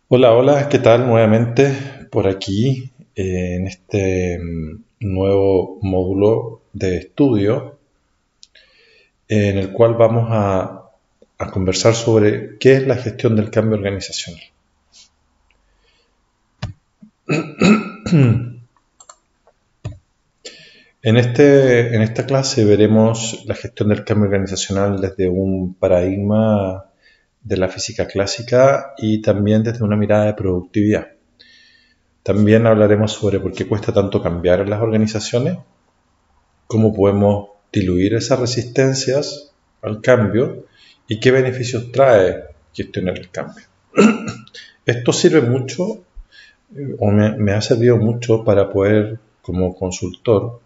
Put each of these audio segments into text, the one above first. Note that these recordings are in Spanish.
Hola, hola, ¿qué tal? Nuevamente por aquí en este nuevo módulo de estudio en el cual vamos a conversar sobre qué es la gestión del cambio organizacional. En esta clase veremos la gestión del cambio organizacional desde un paradigma de la física clásica y también desde una mirada de productividad. También hablaremos sobre por qué cuesta tanto cambiar en las organizaciones, cómo podemos diluir esas resistencias al cambio y qué beneficios trae gestionar el cambio. Esto sirve mucho o me ha servido mucho para poder, como consultor,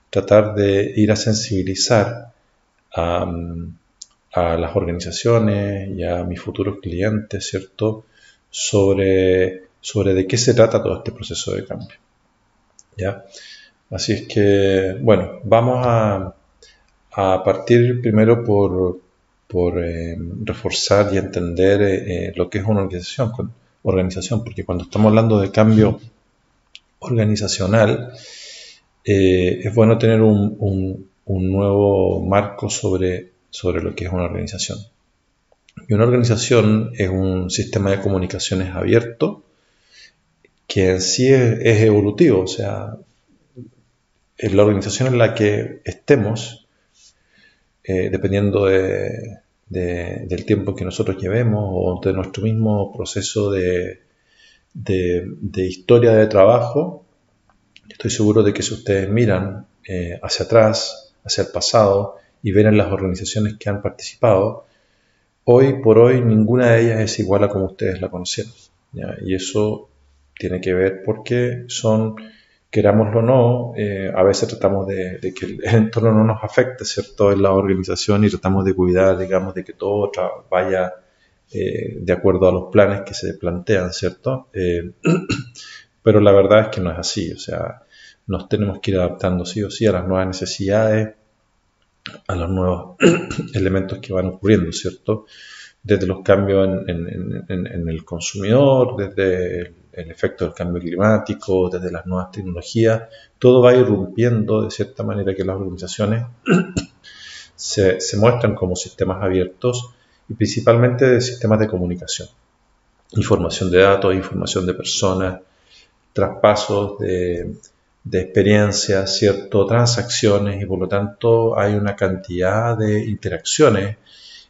tratar de ir a sensibilizar a, a las organizaciones y a mis futuros clientes, ¿cierto?, sobre de qué se trata todo este proceso de cambio, ¿ya? Así es que, bueno, vamos a partir primero por reforzar y entender lo que es una organización, porque cuando estamos hablando de cambio organizacional, es bueno tener un nuevo marco sobre lo que es una organización. Y una organización es un sistema de comunicaciones abierto que en sí es evolutivo, o sea, en la organización en la que estemos, dependiendo del tiempo que nosotros llevemos o de nuestro mismo proceso de historia de trabajo, estoy seguro de que si ustedes miran hacia atrás, hacia el pasado y ven en las organizaciones que han participado, hoy por hoy ninguna de ellas es igual a como ustedes la conocieron, ¿ya? Y eso tiene que ver porque son, querámoslo o no, a veces tratamos de que el entorno no nos afecte, ¿cierto?, en la organización y tratamos de cuidar, digamos, de que todo vaya de acuerdo a los planes que se plantean, ¿cierto? Pero la verdad es que no es así, o sea, nos tenemos que ir adaptando sí o sí a las nuevas necesidades, a los nuevos elementos que van ocurriendo, ¿cierto? Desde los cambios en el consumidor, desde el efecto del cambio climático, desde las nuevas tecnologías, todo va irrumpiendo de cierta manera que las organizaciones se muestran como sistemas abiertos y principalmente de sistemas de comunicación, información de datos, información de personas, traspasos de experiencias, ¿cierto?, transacciones y por lo tanto hay una cantidad de interacciones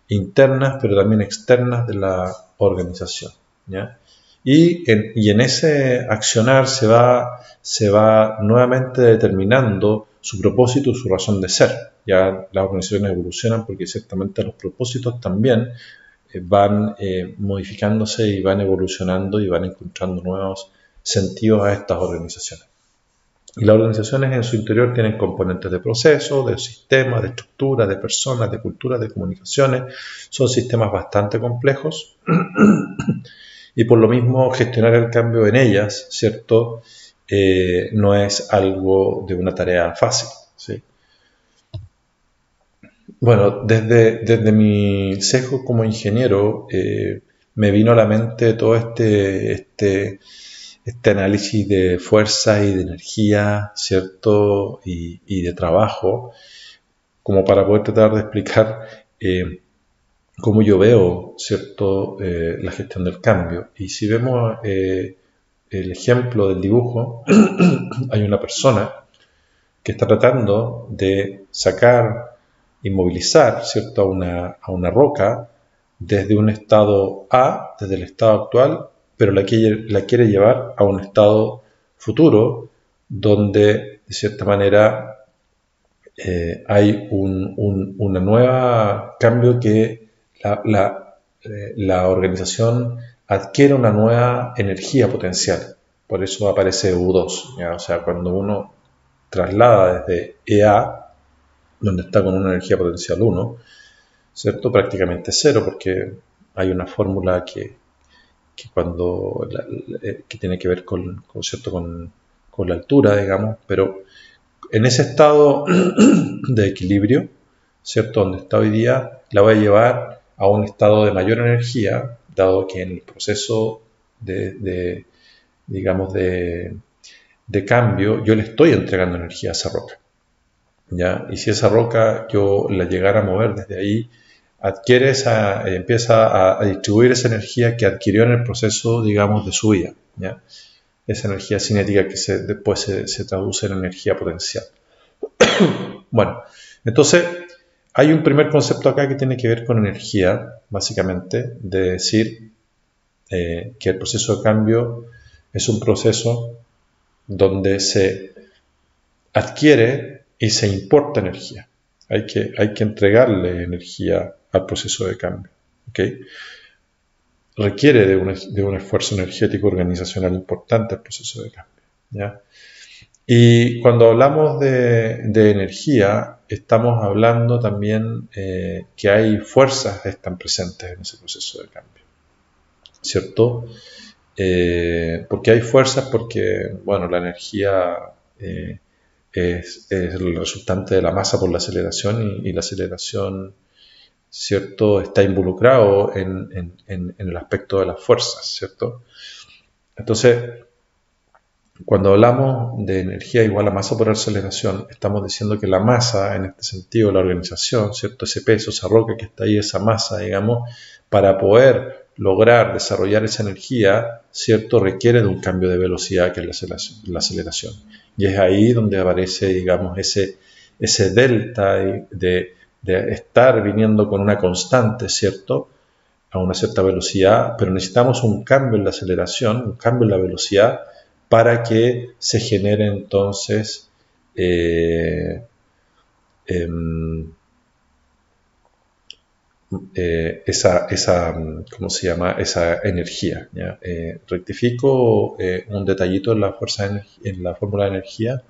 internas pero también externas de la organización, ¿ya? Y en ese accionar se va nuevamente determinando su propósito y su razón de ser. Ya las organizaciones evolucionan porque ciertamente los propósitos también van modificándose y van evolucionando y van encontrando nuevos sentidos a estas organizaciones. Y las organizaciones en su interior tienen componentes de proceso, de sistema, de estructura, de personas, de cultura, de comunicaciones. Son sistemas bastante complejos y por lo mismo gestionar el cambio en ellas, ¿cierto? No es algo de una tarea fácil, ¿sí? Bueno, desde mi sesgo como ingeniero me vino a la mente todo este análisis de fuerza y de energía, ¿cierto? Y de trabajo, como para poder tratar de explicar cómo yo veo, ¿cierto?, la gestión del cambio. Y si vemos el ejemplo del dibujo, hay una persona que está tratando de sacar, inmovilizar, ¿cierto?, a una roca desde un estado A, desde el estado actual, pero la quiere llevar a un estado futuro donde, de cierta manera, hay una nueva cambio que la organización adquiere una nueva energía potencial. Por eso aparece U2, ¿ya? O sea, cuando uno traslada desde EA, donde está con una energía potencial 1, ¿cierto?, prácticamente cero, porque hay una fórmula que tiene que ver ¿cierto?, con la altura, digamos, pero en ese estado de equilibrio, ¿cierto?, donde está hoy día, la voy a llevar a un estado de mayor energía, dado que en el proceso digamos, de cambio, yo le estoy entregando energía a esa roca, ¿ya? Y si esa roca yo la llegara a mover desde ahí, empieza a distribuir esa energía que adquirió en el proceso, digamos, de su vida, ¿ya? Esa energía cinética que después se traduce en energía potencial. Bueno, entonces hay un primer concepto acá que tiene que ver con energía, básicamente, de decir que el proceso de cambio es un proceso donde se adquiere y se importa energía. Hay que entregarle energía al proceso de cambio, ¿okay? Requiere de un esfuerzo energético organizacional importante el proceso de cambio, ¿ya? Y cuando hablamos de energía, estamos hablando también que hay fuerzas que están presentes en ese proceso de cambio, ¿cierto? Porque hay fuerzas, porque, bueno, la energía es el resultante de la masa por la aceleración y la aceleración, ¿cierto?, está involucrado en el aspecto de las fuerzas, ¿cierto? Entonces, cuando hablamos de energía igual a masa por aceleración, estamos diciendo que la masa, en este sentido, la organización, ¿cierto?, ese peso, esa roca que está ahí, esa masa, digamos, para poder lograr desarrollar esa energía, ¿cierto?, requiere de un cambio de velocidad que es la aceleración. Y es ahí donde aparece, digamos, ese delta de estar viniendo con una constante, ¿cierto?, a una cierta velocidad, pero necesitamos un cambio en la aceleración, un cambio en la velocidad, para que se genere entonces ¿cómo se llama?, esa energía, ¿ya? Rectifico un detallito en la fórmula de energía: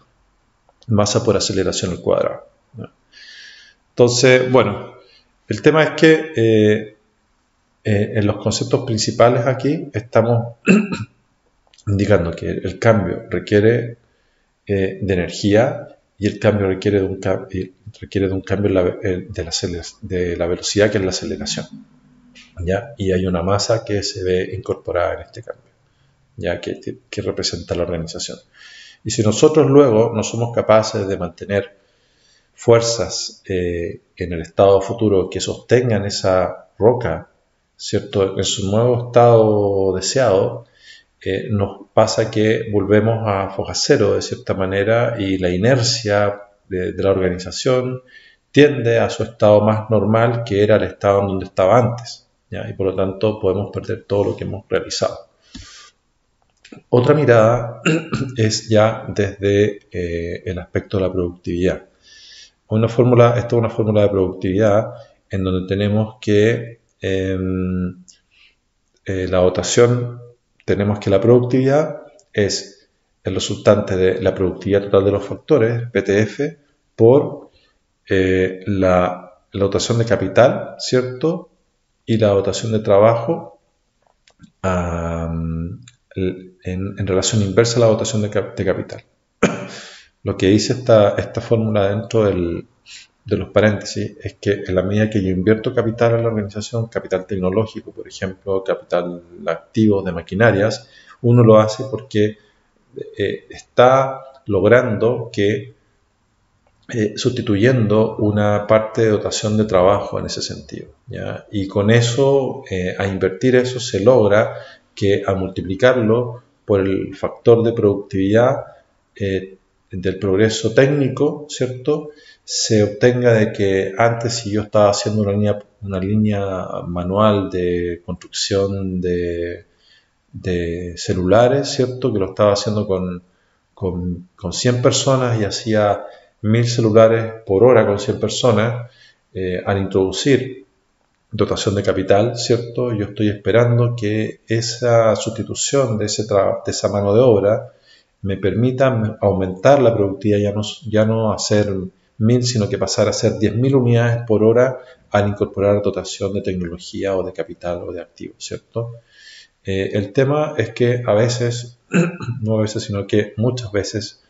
masa por aceleración al cuadrado, ¿ya? Entonces, bueno, el tema es que en los conceptos principales aquí estamos indicando que el cambio requiere de energía, y el cambio requiere de un cambio de la velocidad, que es la aceleración, ¿ya? Y hay una masa que se ve incorporada en este cambio, ¿ya?, que representa la organización. Y si nosotros luego no somos capaces de mantener fuerzas en el estado futuro que sostengan esa roca, ¿cierto?, en su nuevo estado deseado, nos pasa que volvemos a foja cero de cierta manera, y la inercia de la organización tiende a su estado más normal, que era el estado en donde estaba antes, ¿ya? Y por lo tanto podemos perder todo lo que hemos realizado. Otra mirada es ya desde el aspecto de la productividad. Esta es una fórmula de productividad en donde tenemos que la dotación, tenemos que la productividad es el resultante de la productividad total de los factores, PTF, por la dotación de capital, ¿cierto?, y la dotación de trabajo en relación inversa a la dotación de capital. Lo que dice esta fórmula dentro de los paréntesis es que en la medida que yo invierto capital en la organización, capital tecnológico, por ejemplo, capital activo de maquinarias, uno lo hace porque está logrando que sustituyendo una parte de dotación de trabajo en ese sentido, ¿ya? Y con eso, a invertir eso, se logra que a multiplicarlo por el factor de productividad del progreso técnico, ¿cierto?, se obtenga de que antes, si yo estaba haciendo una línea manual de construcción de celulares, ¿cierto?, que lo estaba haciendo con 100 personas y hacía 1000 celulares por hora con 100 personas, al introducir dotación de capital, ¿cierto?, yo estoy esperando que esa sustitución de esa mano de obra me permita aumentar la productividad, ya no hacer 1000, sino que pasar a hacer 10.000 unidades por hora al incorporar dotación de tecnología o de capital o de activos, ¿cierto? El tema es que a veces, no a veces, sino que muchas veces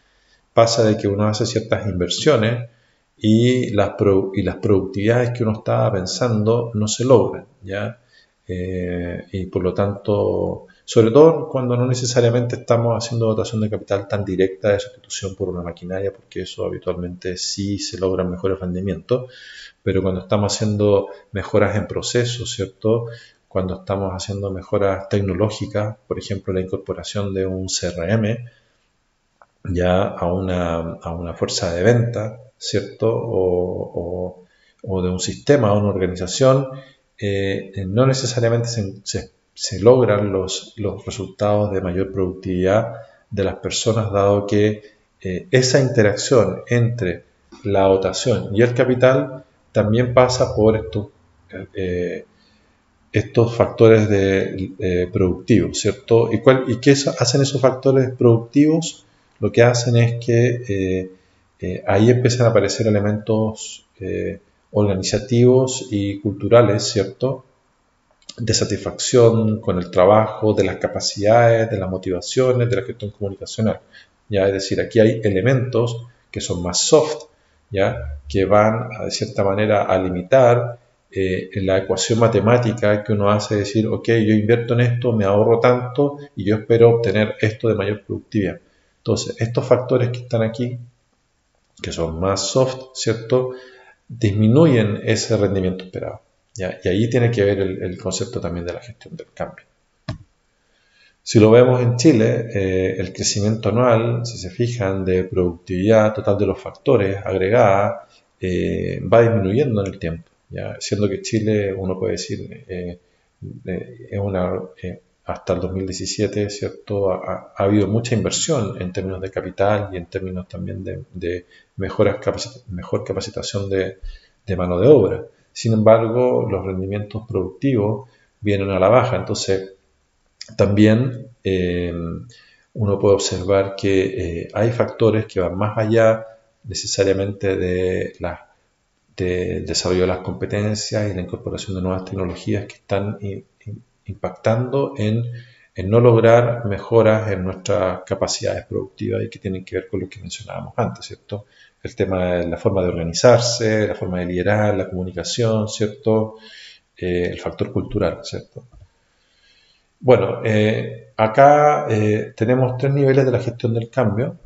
pasa de que uno hace ciertas inversiones y las productividades que uno estaba pensando no se logran, ¿ya? Y por lo tanto sobre todo cuando no necesariamente estamos haciendo dotación de capital tan directa de sustitución por una maquinaria, porque eso habitualmente sí se logran mejores rendimientos, pero cuando estamos haciendo mejoras en procesos, ¿cierto? Cuando estamos haciendo mejoras tecnológicas, por ejemplo, la incorporación de un CRM ya a una fuerza de venta, ¿cierto? O de un sistema, o una organización, no necesariamente se logran los resultados de mayor productividad de las personas, dado que esa interacción entre la dotación y el capital también pasa por estos factores productivos, ¿cierto? ¿Y qué hacen esos factores productivos? Lo que hacen es que ahí empiezan a aparecer elementos organizativos y culturales, ¿cierto? De satisfacción con el trabajo, de las capacidades, de las motivaciones, de la gestión comunicacional. ¿Ya? Es decir, aquí hay elementos que son más soft, ¿ya? Que van, de cierta manera, a limitar en la ecuación matemática que uno hace, decir, ok, yo invierto en esto, me ahorro tanto y yo espero obtener esto de mayor productividad. Entonces, estos factores que están aquí, que son más soft, ¿cierto?, disminuyen ese rendimiento esperado. ¿Ya? Y ahí tiene que ver el concepto también de la gestión del cambio. Si lo vemos en Chile, el crecimiento anual, si se fijan, de productividad total de los factores agregada, va disminuyendo en el tiempo, ¿ya? Siendo que Chile, uno puede decir, hasta el 2017, ¿cierto? Ha habido mucha inversión en términos de capital y en términos también de mejor capacitación de mano de obra. Sin embargo, los rendimientos productivos vienen a la baja. Entonces, también uno puede observar que hay factores que van más allá necesariamente del desarrollo de las competencias y la incorporación de nuevas tecnologías que están impactando en no lograr mejoras en nuestras capacidades productivas y que tienen que ver con lo que mencionábamos antes, ¿cierto? El tema de la forma de organizarse, la forma de liderar, la comunicación, ¿cierto? El factor cultural, ¿cierto? Bueno, acá tenemos tres niveles de la gestión del cambio.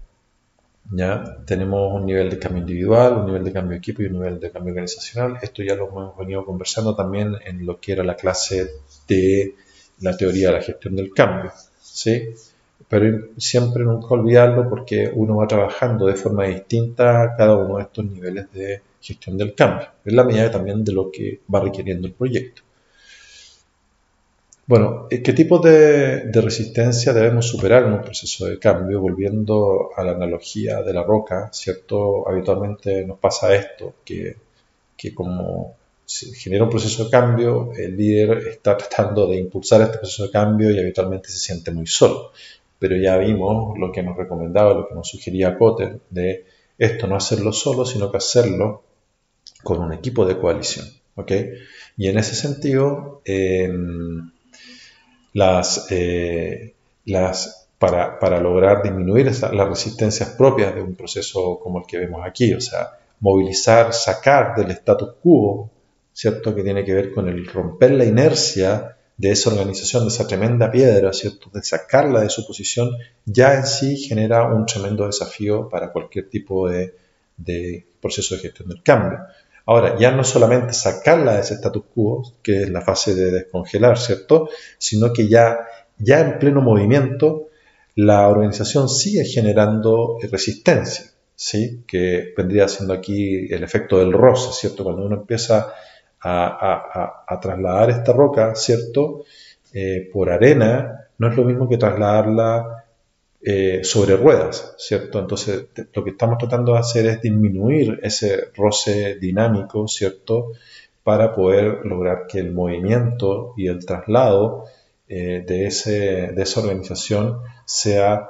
¿Ya? Tenemos un nivel de cambio individual, un nivel de cambio de equipo y un nivel de cambio organizacional. Esto ya lo hemos venido conversando también en lo que era la clase de la teoría de la gestión del cambio, ¿sí? Pero siempre nunca olvidarlo porque uno va trabajando de forma distinta cada uno de estos niveles de gestión del cambio, en la medida también de lo que va requiriendo el proyecto. Bueno, ¿qué tipo de resistencia debemos superar en un proceso de cambio? Volviendo a la analogía de la roca, ¿cierto? Habitualmente nos pasa esto, que como se genera un proceso de cambio, el líder está tratando de impulsar este proceso de cambio y habitualmente se siente muy solo. Pero ya vimos lo que nos recomendaba, lo que nos sugería Kotter, de esto no hacerlo solo, sino que hacerlo con un equipo de coalición, ¿ok? Y en ese sentido, para lograr disminuir las resistencias propias de un proceso como el que vemos aquí, o sea, movilizar, sacar del status quo, ¿cierto? Que tiene que ver con el romper la inercia de esa organización, de esa tremenda piedra, ¿cierto? De sacarla de su posición, ya en sí genera un tremendo desafío para cualquier tipo de proceso de gestión del cambio. Ahora, ya no solamente sacarla de ese status quo, que es la fase de descongelar, ¿cierto? Sino que ya en pleno movimiento, la organización sigue generando resistencia, ¿sí? Que vendría siendo aquí el efecto del roce, ¿cierto? Cuando uno empieza a trasladar esta roca, ¿cierto? Por arena, no es lo mismo que trasladarla sobre ruedas, ¿cierto? Entonces, lo que estamos tratando de hacer es disminuir ese roce dinámico, ¿cierto? Para poder lograr que el movimiento y el traslado de esa organización sea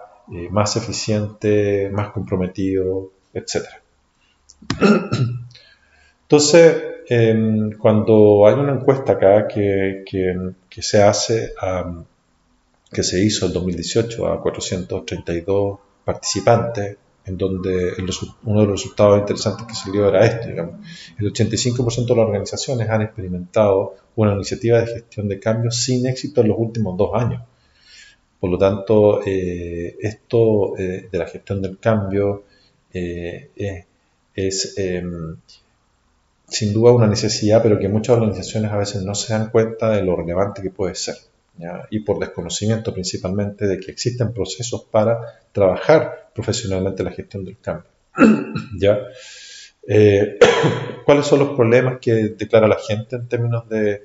más eficiente, más comprometido, etc. Entonces, cuando hay una encuesta acá que se hace que se hizo en 2018 a 432 participantes, en donde uno de los resultados interesantes que salió era este, digamos. El 85% de las organizaciones han experimentado una iniciativa de gestión de cambio sin éxito en los últimos 2 años. Por lo tanto, esto de la gestión del cambio es sin duda una necesidad, pero que muchas organizaciones a veces no se dan cuenta de lo relevante que puede ser, ¿ya? Y por desconocimiento principalmente de que existen procesos para trabajar profesionalmente la gestión del cambio, ¿ya? ¿Cuáles son los problemas que declara la gente en términos de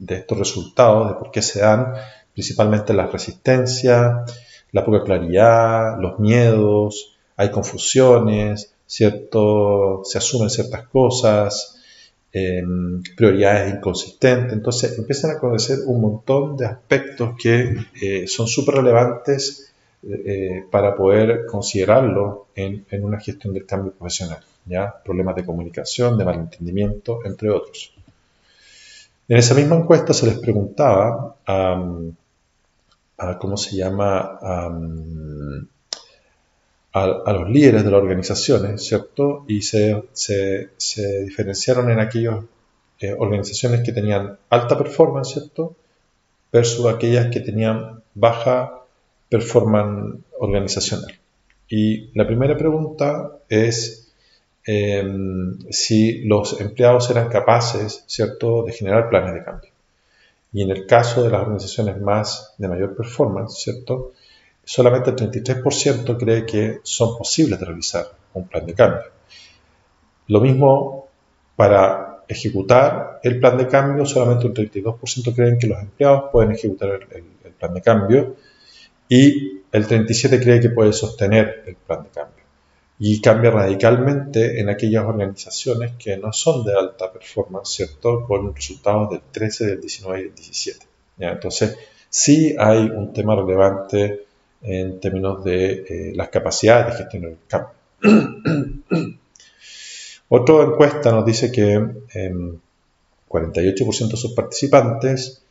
estos resultados, de por qué se dan? Principalmente la resistencia, la poca claridad, los miedos, hay confusiones, ¿cierto? Se asumen ciertas cosas, prioridades inconsistentes. Entonces empiezan a conocer un montón de aspectos que son súper relevantes para poder considerarlo en una gestión del cambio profesional, ¿ya? Problemas de comunicación, de malentendimiento, entre otros. En esa misma encuesta se les preguntaba ¿cómo se llama? A los líderes de las organizaciones, ¿cierto? Y se diferenciaron en aquellas organizaciones que tenían alta performance, ¿cierto? Versus aquellas que tenían baja performance organizacional. Y la primera pregunta es si los empleados eran capaces, ¿cierto?, de generar planes de cambio. Y en el caso de las organizaciones de mayor performance, ¿cierto?, solamente el 33% cree que son posibles de realizar un plan de cambio. Lo mismo para ejecutar el plan de cambio, solamente un 32% creen que los empleados pueden ejecutar el plan de cambio y el 37% cree que puede sostener el plan de cambio. Y cambia radicalmente en aquellas organizaciones que no son de alta performance, ¿cierto?, con resultados del 13, del 19 y del 17. ¿Ya? Entonces, sí hay un tema relevante en términos de las capacidades de gestionar el cambio. Otra encuesta nos dice que 48% de sus participantes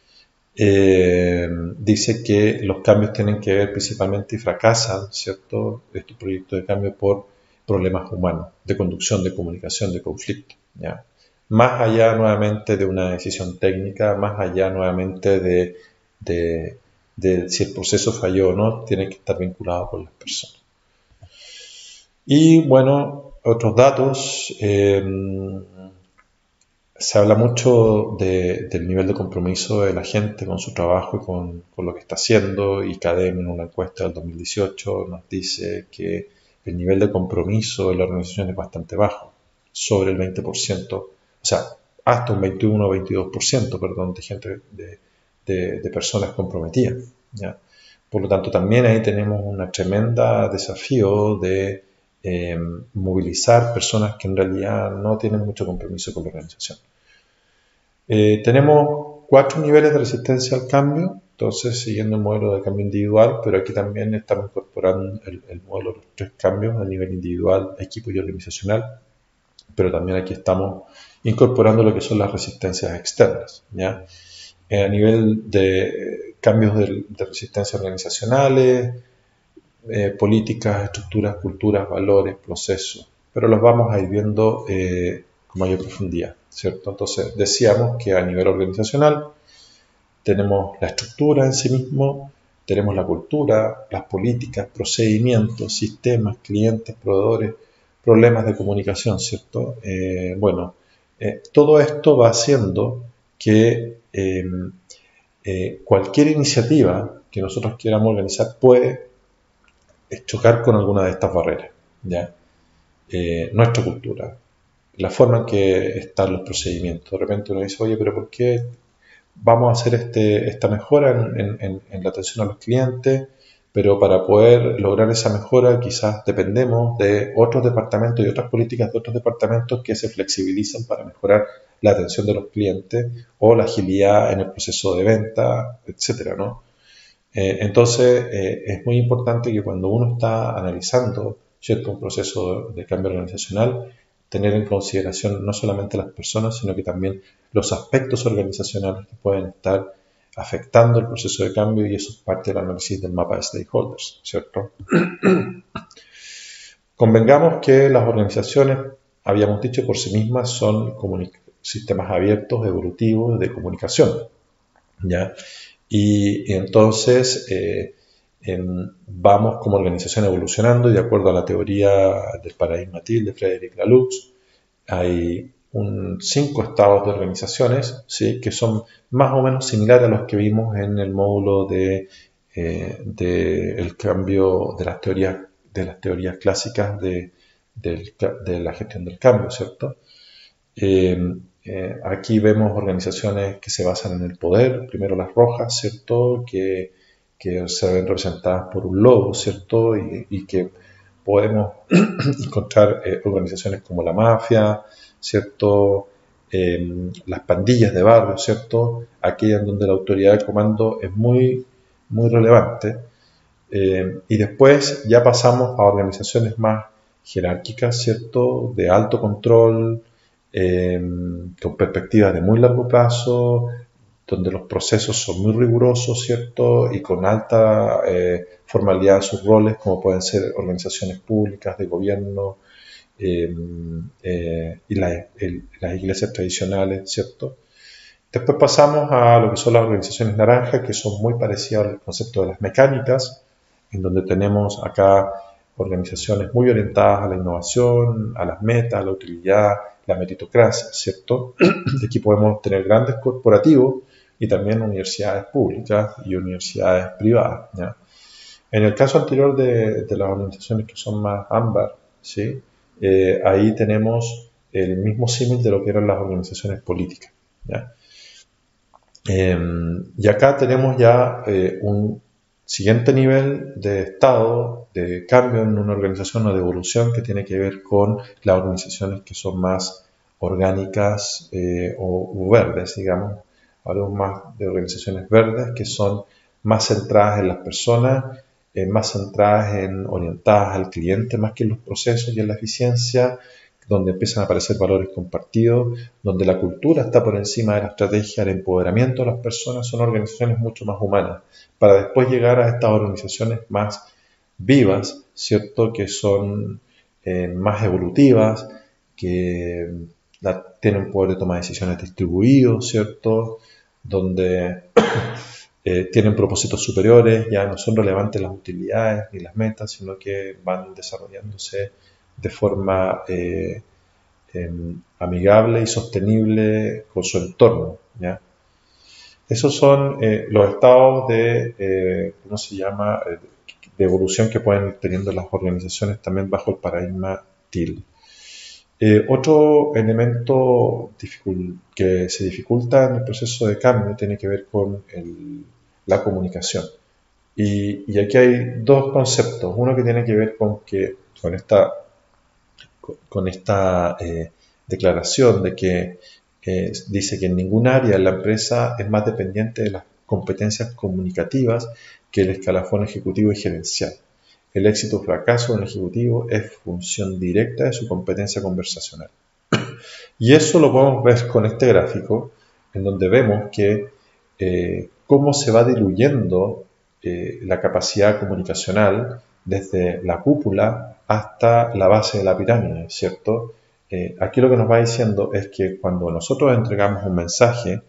dice que los cambios tienen que ver principalmente y fracasan, ¿cierto?, estos proyectos de cambio por problemas humanos, de conducción, de comunicación, de conflicto, ¿ya? Más allá nuevamente de una decisión técnica, más allá nuevamente de si el proceso falló o no, tiene que estar vinculado con las personas. Y bueno, otros datos, se habla mucho del nivel de compromiso de la gente con su trabajo y con lo que está haciendo, y CADEM en una encuesta del 2018 nos dice que el nivel de compromiso de la organización es bastante bajo, sobre el 20%, o sea, hasta un 21 o 22%, perdón, de gente, de personas comprometidas, ¿ya? Por lo tanto, también ahí tenemos un tremendo desafío de movilizar personas que en realidad no tienen mucho compromiso con la organización. Tenemos 4 niveles de resistencia al cambio, entonces siguiendo el modelo de cambio individual, pero aquí también estamos incorporando el modelo de los 3 cambios a nivel individual, equipo y organizacional, pero también aquí estamos incorporando lo que son las resistencias externas, ¿ya? A nivel de cambios de resistencia organizacionales, políticas, estructuras, culturas, valores, procesos, pero los vamos a ir viendo con mayor profundidad, ¿cierto? Entonces, decíamos que a nivel organizacional tenemos la estructura en sí mismo, tenemos la cultura, las políticas, procedimientos, sistemas, clientes, proveedores, problemas de comunicación, ¿cierto? Todo esto va haciendo que cualquier iniciativa que nosotros queramos organizar puede chocar con alguna de estas barreras, ¿ya? Nuestra cultura, la forma en que están los procedimientos. De repente uno dice, oye, pero ¿por qué vamos a hacer esta mejora en la atención a los clientes? Pero para poder lograr esa mejora quizás dependemos de otros departamentos y otras políticas de otros departamentos que se flexibilizan para mejorar la atención de los clientes o la agilidad en el proceso de venta, etcétera, ¿no? Entonces, es muy importante que cuando uno está analizando, ¿cierto?, un proceso de cambio organizacional, tener en consideración no solamente las personas, sino que también los aspectos organizacionales que pueden estar afectando el proceso de cambio, y eso es parte del análisis del mapa de stakeholders, ¿cierto? Convengamos que las organizaciones, habíamos dicho, por sí mismas son sistemas abiertos, evolutivos, de comunicación, ¿ya? Y entonces vamos como organización evolucionando y de acuerdo a la teoría del paradigma TIL de Frederick Laloux, hay 5 estados de organizaciones, ¿sí?, que son más o menos similares a los que vimos en el módulo de el cambio de las teorías clásicas de la gestión del cambio, ¿cierto? Aquí vemos organizaciones que se basan en el poder, primero las rojas, ¿cierto?, que se ven representadas por un lobo, ¿cierto?, y que podemos encontrar organizaciones como la mafia, ¿cierto?, las pandillas de barrio, ¿cierto?, aquellas en donde la autoridad de comando es muy, muy relevante. Y después ya pasamos a organizaciones más jerárquicas, ¿cierto?, de alto control, con perspectivas de muy largo plazo, donde los procesos son muy rigurosos, ¿cierto?, y con alta formalidad en sus roles, como pueden ser organizaciones públicas, de gobierno, y las iglesias tradicionales, ¿cierto? Después pasamos a lo que son las organizaciones naranjas, que son muy parecidas al concepto de las mecánicas, en donde tenemos acá organizaciones muy orientadas a la innovación, a las metas, a la utilidad, la meritocracia, ¿cierto? Aquí podemos tener grandes corporativos y también universidades públicas y universidades privadas, ¿ya? En el caso anterior de las organizaciones que son más ámbar, ¿sí?, ahí tenemos el mismo símil de lo que eran las organizaciones políticas, ¿ya? Y acá tenemos ya un siguiente nivel de estado, de cambio en una organización o de evolución que tiene que ver con las organizaciones que son más orgánicas o verdes, digamos. Hablamos más de organizaciones verdes que son más centradas en las personas, más centradas en orientadas al cliente más que en los procesos y en la eficiencia, donde empiezan a aparecer valores compartidos, donde la cultura está por encima de la estrategia, el empoderamiento de las personas. Son organizaciones mucho más humanas, para después llegar a estas organizaciones más vivas, ¿cierto?, que son más evolutivas, que tienen un poder de toma de decisiones distribuido, ¿cierto?, donde tienen propósitos superiores, ya no son relevantes las utilidades ni las metas, sino que van desarrollándose de forma amigable y sostenible con su entorno, ¿ya? Esos son los estados de, ¿cómo se llama?, de evolución que pueden ir teniendo las organizaciones también bajo el paradigma TIL. Otro elemento que se dificulta en el proceso de cambio tiene que ver con la comunicación. Y aquí hay dos conceptos. Uno que tiene que ver con esta declaración de que dice que en ningún área de la empresa es más dependiente de las competencias comunicativas que el escalafón ejecutivo y gerencial. El éxito o fracaso de un ejecutivo es función directa de su competencia conversacional. Y eso lo podemos ver con este gráfico, en donde vemos que cómo se va diluyendo la capacidad comunicacional desde la cúpula hasta la base de la pirámide, ¿cierto? Aquí lo que nos va diciendo es que cuando nosotros entregamos un mensaje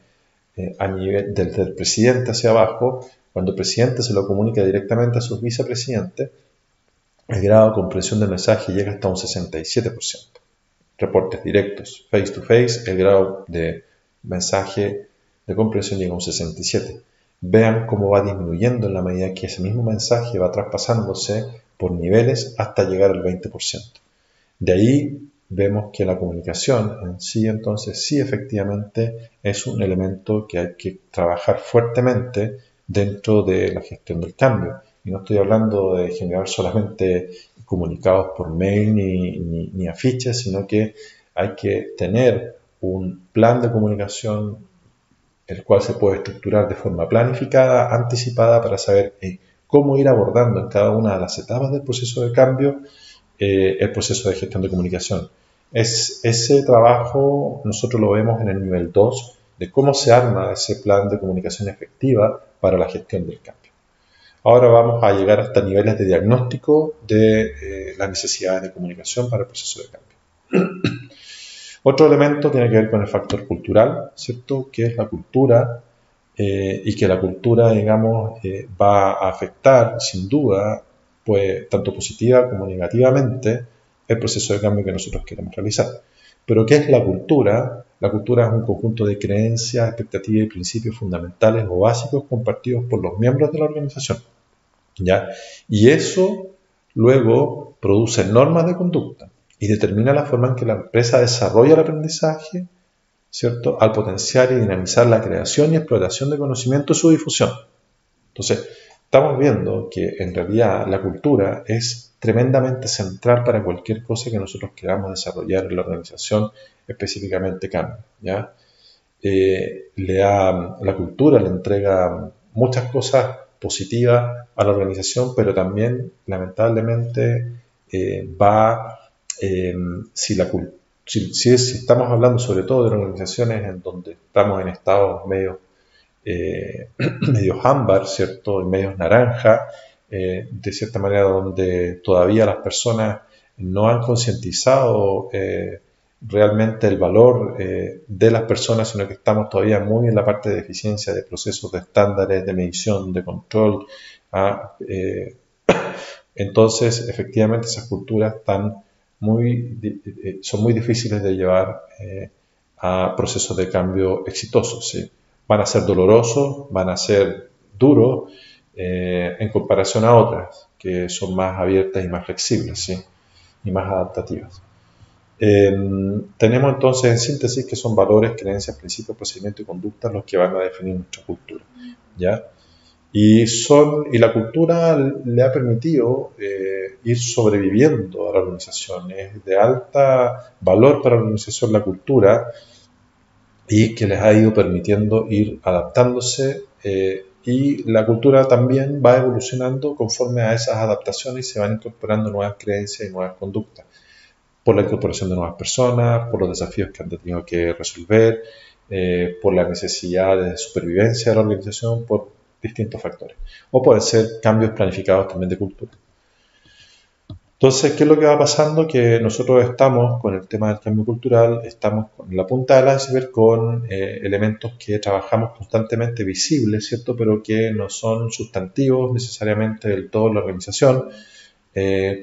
a nivel desde el presidente hacia abajo, cuando el presidente se lo comunica directamente a sus vicepresidentes, el grado de comprensión del mensaje llega hasta un 67%. Reportes directos, face to face, el grado de mensaje de comprensión llega a un 67%. Vean cómo va disminuyendo en la medida que ese mismo mensaje va traspasándose por niveles hasta llegar al 20%. De ahí vemos que la comunicación en sí, entonces, sí efectivamente es un elemento que hay que trabajar fuertemente dentro de la gestión del cambio. Y no estoy hablando de generar solamente comunicados por mail ni afiches, sino que hay que tener un plan de comunicación el cual se puede estructurar de forma planificada, anticipada, para saber cómo ir abordando en cada una de las etapas del proceso de cambio el proceso de gestión de comunicación. Ese trabajo nosotros lo vemos en el nivel 2 de cómo se arma ese plan de comunicación efectiva para la gestión del cambio. Ahora vamos a llegar hasta niveles de diagnóstico de las necesidades de comunicación para el proceso de cambio. Otro elemento tiene que ver con el factor cultural, ¿cierto?, que es la cultura y que la cultura, digamos, va a afectar sin duda, pues tanto positiva como negativamente, el proceso de cambio que nosotros queremos realizar. Pero ¿qué es la cultura? La cultura es un conjunto de creencias, expectativas y principios fundamentales o básicos compartidos por los miembros de la organización, ¿ya? Y eso luego produce normas de conducta y determina la forma en que la empresa desarrolla el aprendizaje, ¿cierto?, al potenciar y dinamizar la creación y explotación de conocimiento y su difusión. Entonces, estamos viendo que en realidad la cultura es tremendamente central para cualquier cosa que nosotros queramos desarrollar en la organización, específicamente cambio, ¿ya? La cultura le entrega muchas cosas positivas a la organización, pero también, lamentablemente, va, eh, si, la, si estamos hablando sobre todo de organizaciones en donde estamos en estados medios ámbar, ¿cierto? Y medios naranja, de cierta manera donde todavía las personas no han concientizado realmente el valor de las personas, sino que estamos todavía muy en la parte de eficiencia, de procesos, de estándares, de medición, de control. ¿Ah? Entonces, efectivamente, esas culturas son muy difíciles de llevar a procesos de cambio exitosos, ¿sí? Van a ser dolorosos, van a ser duros en comparación a otras que son más abiertas y más flexibles, ¿sí? Y más adaptativas. Tenemos entonces en síntesis que son valores, creencias, principios, procedimientos y conductas los que van a definir nuestra cultura, ¿ya? Y la cultura le ha permitido ir sobreviviendo a la organización. Es de alta valor para la organización la cultura y que les ha ido permitiendo ir adaptándose y la cultura también va evolucionando conforme a esas adaptaciones y se van incorporando nuevas creencias y nuevas conductas por la incorporación de nuevas personas, por los desafíos que han tenido que resolver, por la necesidad de supervivencia de la organización, por distintos factores. O pueden ser cambios planificados también de cultura. Entonces, ¿qué es lo que va pasando? Que nosotros estamos con el tema del cambio cultural, estamos con la punta del iceberg con elementos que trabajamos constantemente visibles, ¿cierto? Pero que no son sustantivos necesariamente del todo en la organización,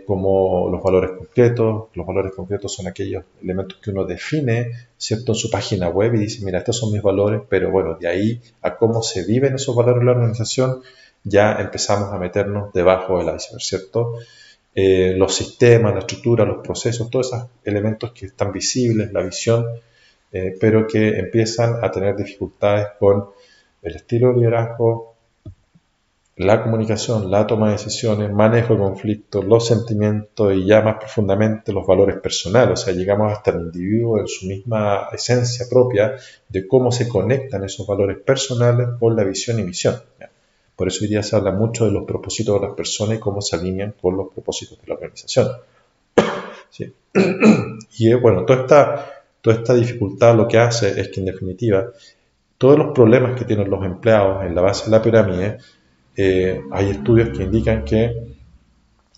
como los valores concretos. Los valores concretos son aquellos elementos que uno define, ¿cierto?, en su página web y dice, mira, estos son mis valores, pero bueno, de ahí a cómo se viven esos valores en la organización, ya empezamos a meternos debajo del iceberg, ¿cierto? Los sistemas, la estructura, los procesos, todos esos elementos que están visibles, la visión, pero que empiezan a tener dificultades con el estilo de liderazgo, la comunicación, la toma de decisiones, manejo de conflictos, los sentimientos y ya más profundamente los valores personales. O sea, llegamos hasta el individuo en su misma esencia propia de cómo se conectan esos valores personales con la visión y misión. Por eso hoy día se habla mucho de los propósitos de las personas y cómo se alinean con los propósitos de la organización. ¿Sí? Y bueno, toda esta dificultad lo que hace es que en definitiva todos los problemas que tienen los empleados en la base de la pirámide, hay estudios que indican que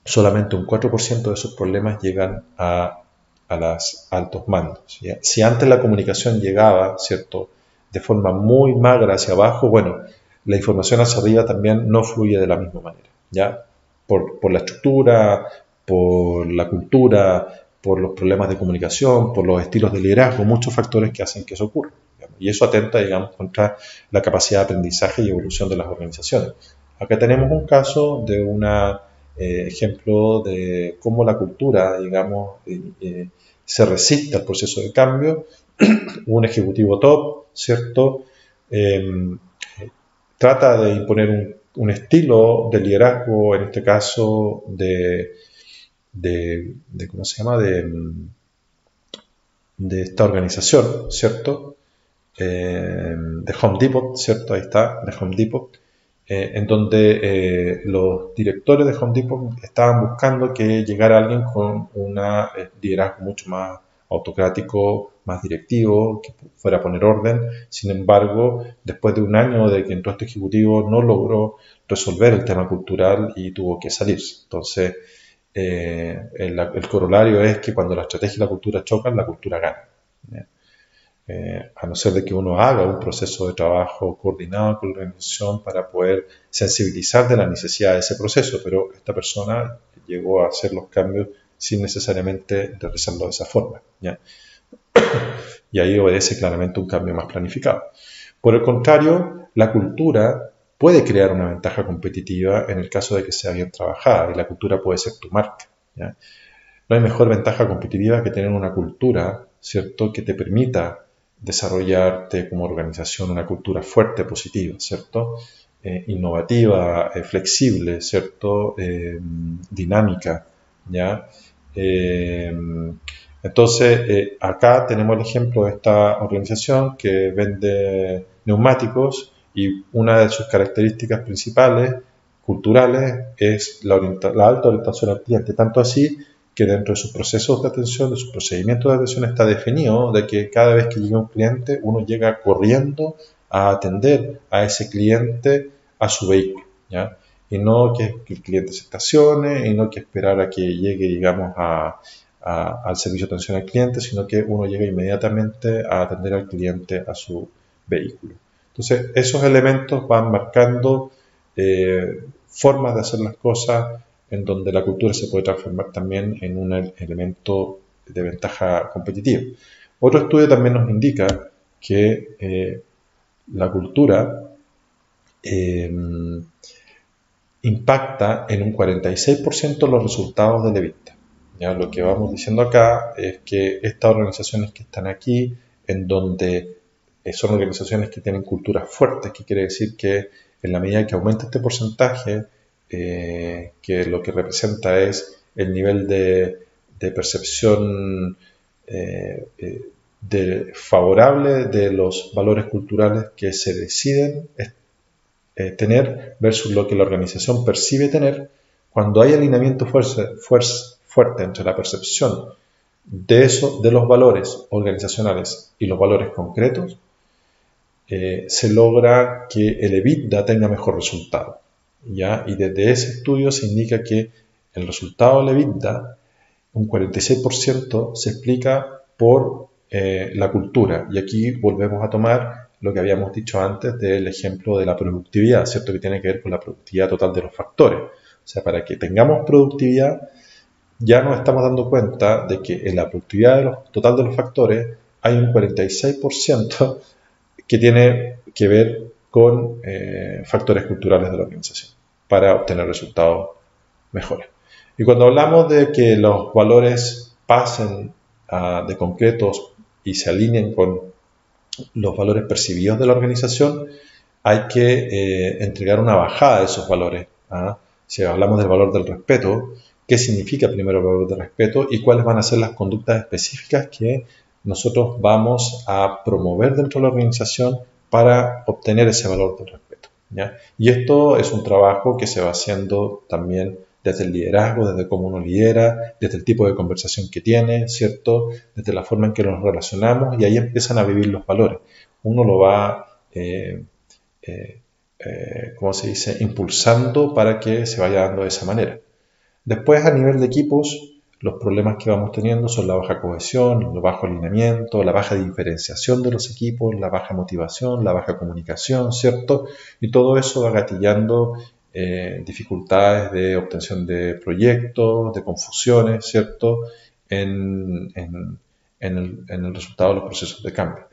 solamente un 4% de esos problemas llegan a los altos mandos. ¿Sí? Si antes la comunicación llegaba, ¿cierto?, de forma muy magra hacia abajo, bueno, la información hacia arriba también no fluye de la misma manera, ¿ya? Por la estructura, por la cultura, por los problemas de comunicación, por los estilos de liderazgo, muchos factores que hacen que eso ocurra. Digamos. Y eso atenta, digamos, contra la capacidad de aprendizaje y evolución de las organizaciones. Acá tenemos un caso de un ejemplo de cómo la cultura, digamos, se resiste al proceso de cambio. Un ejecutivo top, ¿cierto? Trata de imponer un estilo de liderazgo, en este caso ¿cómo se llama? De esta organización, ¿cierto? De Home Depot, ¿cierto? Ahí está, de Home Depot, en donde los directores de Home Depot estaban buscando que llegara alguien con un liderazgo mucho más autocrático, más directivo, que fuera a poner orden. Sin embargo, después de un año de que entró este ejecutivo, no logró resolver el tema cultural y tuvo que salirse. Entonces, el corolario es que cuando la estrategia y la cultura chocan, la cultura gana. a no ser de que uno haga un proceso de trabajo coordinado con la organización para poder sensibilizar de la necesidad de ese proceso, pero esta persona llegó a hacer los cambios sin necesariamente realizarlo de esa forma, ¿ya? Y ahí obedece claramente un cambio más planificado. Por el contrario, la cultura puede crear una ventaja competitiva en el caso de que sea bien trabajada, y la cultura puede ser tu marca, ¿ya? No hay mejor ventaja competitiva que tener una cultura, ¿cierto?, que te permita desarrollarte como organización, una cultura fuerte, positiva, ¿cierto?, innovativa, flexible, ¿cierto?, dinámica, ¿ya? Entonces, acá tenemos el ejemplo de esta organización que vende neumáticos y una de sus características principales, culturales, es la alta orientación al cliente, tanto así que dentro de sus procesos de atención, de sus procedimientos de atención, está definido de que cada vez que llega un cliente, uno llega corriendo a atender a ese cliente a su vehículo, ¿ya? Y no que el cliente se estacione, y no que esperar a que llegue, digamos, al servicio de atención al cliente, sino que uno llega inmediatamente a atender al cliente a su vehículo. Entonces, esos elementos van marcando formas de hacer las cosas en donde la cultura se puede transformar también en un elemento de ventaja competitiva. Otro estudio también nos indica que la cultura impacta en un 46% los resultados del EBITDA. ¿Ya? Lo que vamos diciendo acá es que estas organizaciones que están aquí, en donde son organizaciones que tienen culturas fuertes, que quiere decir que en la medida que aumenta este porcentaje, que lo que representa es el nivel de percepción favorable de los valores culturales que se deciden tener versus lo que la organización percibe tener. Cuando hay alineamiento fuerte entre la percepción de los valores organizacionales y los valores concretos, se logra que el EBITDA tenga mejor resultado, ¿ya? Y desde ese estudio se indica que el resultado del EBITDA, un 46%, se explica por la cultura. Y aquí volvemos a tomar lo que habíamos dicho antes del ejemplo de la productividad, ¿cierto?, que tiene que ver con la productividad total de los factores. O sea, para que tengamos productividad, ya nos estamos dando cuenta de que en la productividad total de los factores hay un 46% que tiene que ver con factores culturales de la organización para obtener resultados mejores. Y cuando hablamos de que los valores pasen de concretos y se alineen con los valores percibidos de la organización, hay que entregar una bajada de esos valores. Si hablamos del valor del respeto, ¿qué significa primero el valor del respeto y cuáles van a ser las conductas específicas que nosotros vamos a promover dentro de la organización para obtener ese valor del respeto, ¿ya? Y esto es un trabajo que se va haciendo también desde el liderazgo, desde cómo uno lidera, desde el tipo de conversación que tiene, ¿cierto?, desde la forma en que nos relacionamos, y ahí empiezan a vivir los valores. Uno lo va, ¿cómo se dice?, impulsando para que se vaya dando de esa manera. Después, a nivel de equipos, los problemas que vamos teniendo son la baja cohesión, el bajo alineamiento, la baja diferenciación de los equipos, la baja motivación, la baja comunicación, ¿cierto? Y todo eso va gatillando dificultades de obtención de proyectos, de confusiones, ¿cierto?, en el resultado de los procesos de cambio.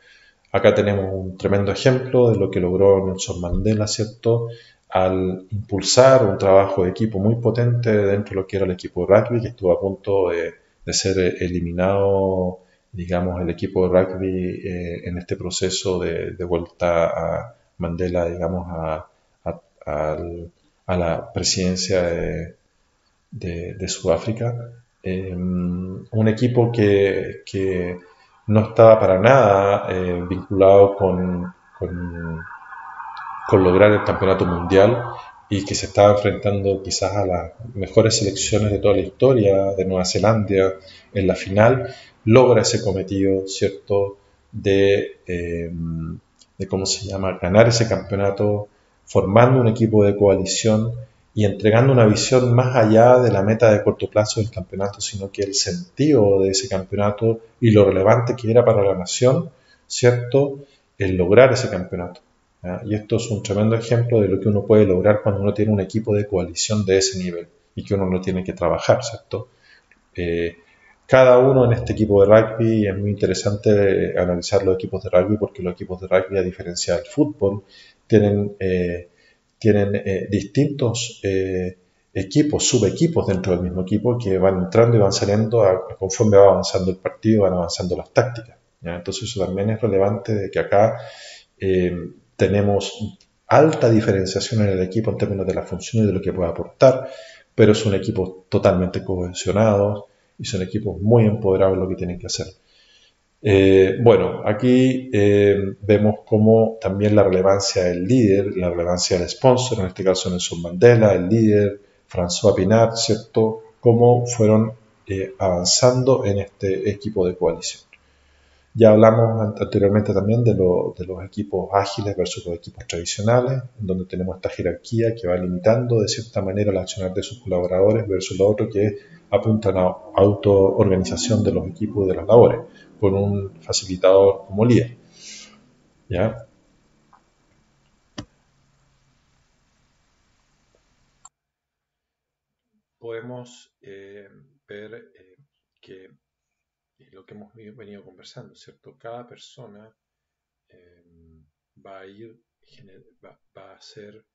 Acá tenemos un tremendo ejemplo de lo que logró Nelson Mandela, ¿cierto?, al impulsar un trabajo de equipo muy potente dentro de lo que era el equipo de rugby, que estuvo a punto de ser eliminado, digamos, el equipo de rugby en este proceso de vuelta a Mandela, digamos, a la presidencia de Sudáfrica. Un equipo que no estaba para nada vinculado con lograr el campeonato mundial, y que se estaba enfrentando quizás a las mejores selecciones de toda la historia de Nueva Zelanda en la final, logra ese cometido, ¿cierto?, de ¿cómo se llama?, ganar ese campeonato, formando un equipo de coalición y entregando una visión más allá de la meta de corto plazo del campeonato, sino que el sentido de ese campeonato y lo relevante que era para la nación ¿cierto?, el lograr ese campeonato. ¿Ya? Y esto es un tremendo ejemplo de lo que uno puede lograr cuando uno tiene un equipo de coalición de ese nivel y que uno no tiene que trabajar, ¿cierto? Eh, Cada uno en este equipo de rugby, es muy interesante analizar los equipos de rugby porque los equipos de rugby, a diferencia del fútbol, tienen, distintos equipos, subequipos dentro del mismo equipo que van entrando y van saliendo conforme va avanzando el partido, van avanzando las tácticas. ¿Ya? Entonces eso también es relevante de que acá tenemos alta diferenciación en el equipo en términos de la función y de lo que puede aportar, pero son equipos totalmente cohesionados y son equipos muy empoderados en lo que tienen que hacer. Bueno, aquí vemos cómo también la relevancia del líder, la relevancia del sponsor, en este caso Nelson Mandela, el líder, François Pinard, ¿cierto? Cómo fueron avanzando en este equipo de coalición. Ya hablamos anteriormente también de los equipos ágiles versus los equipos tradicionales, en donde tenemos esta jerarquía que va limitando de cierta manera el accionar de sus colaboradores versus lo otro que apuntan a autoorganización de los equipos y de las labores, con un facilitador como líder. ¿Ya? Podemos ver que lo que hemos venido conversando, ¿cierto? Cada persona eh, va a ir, va a ser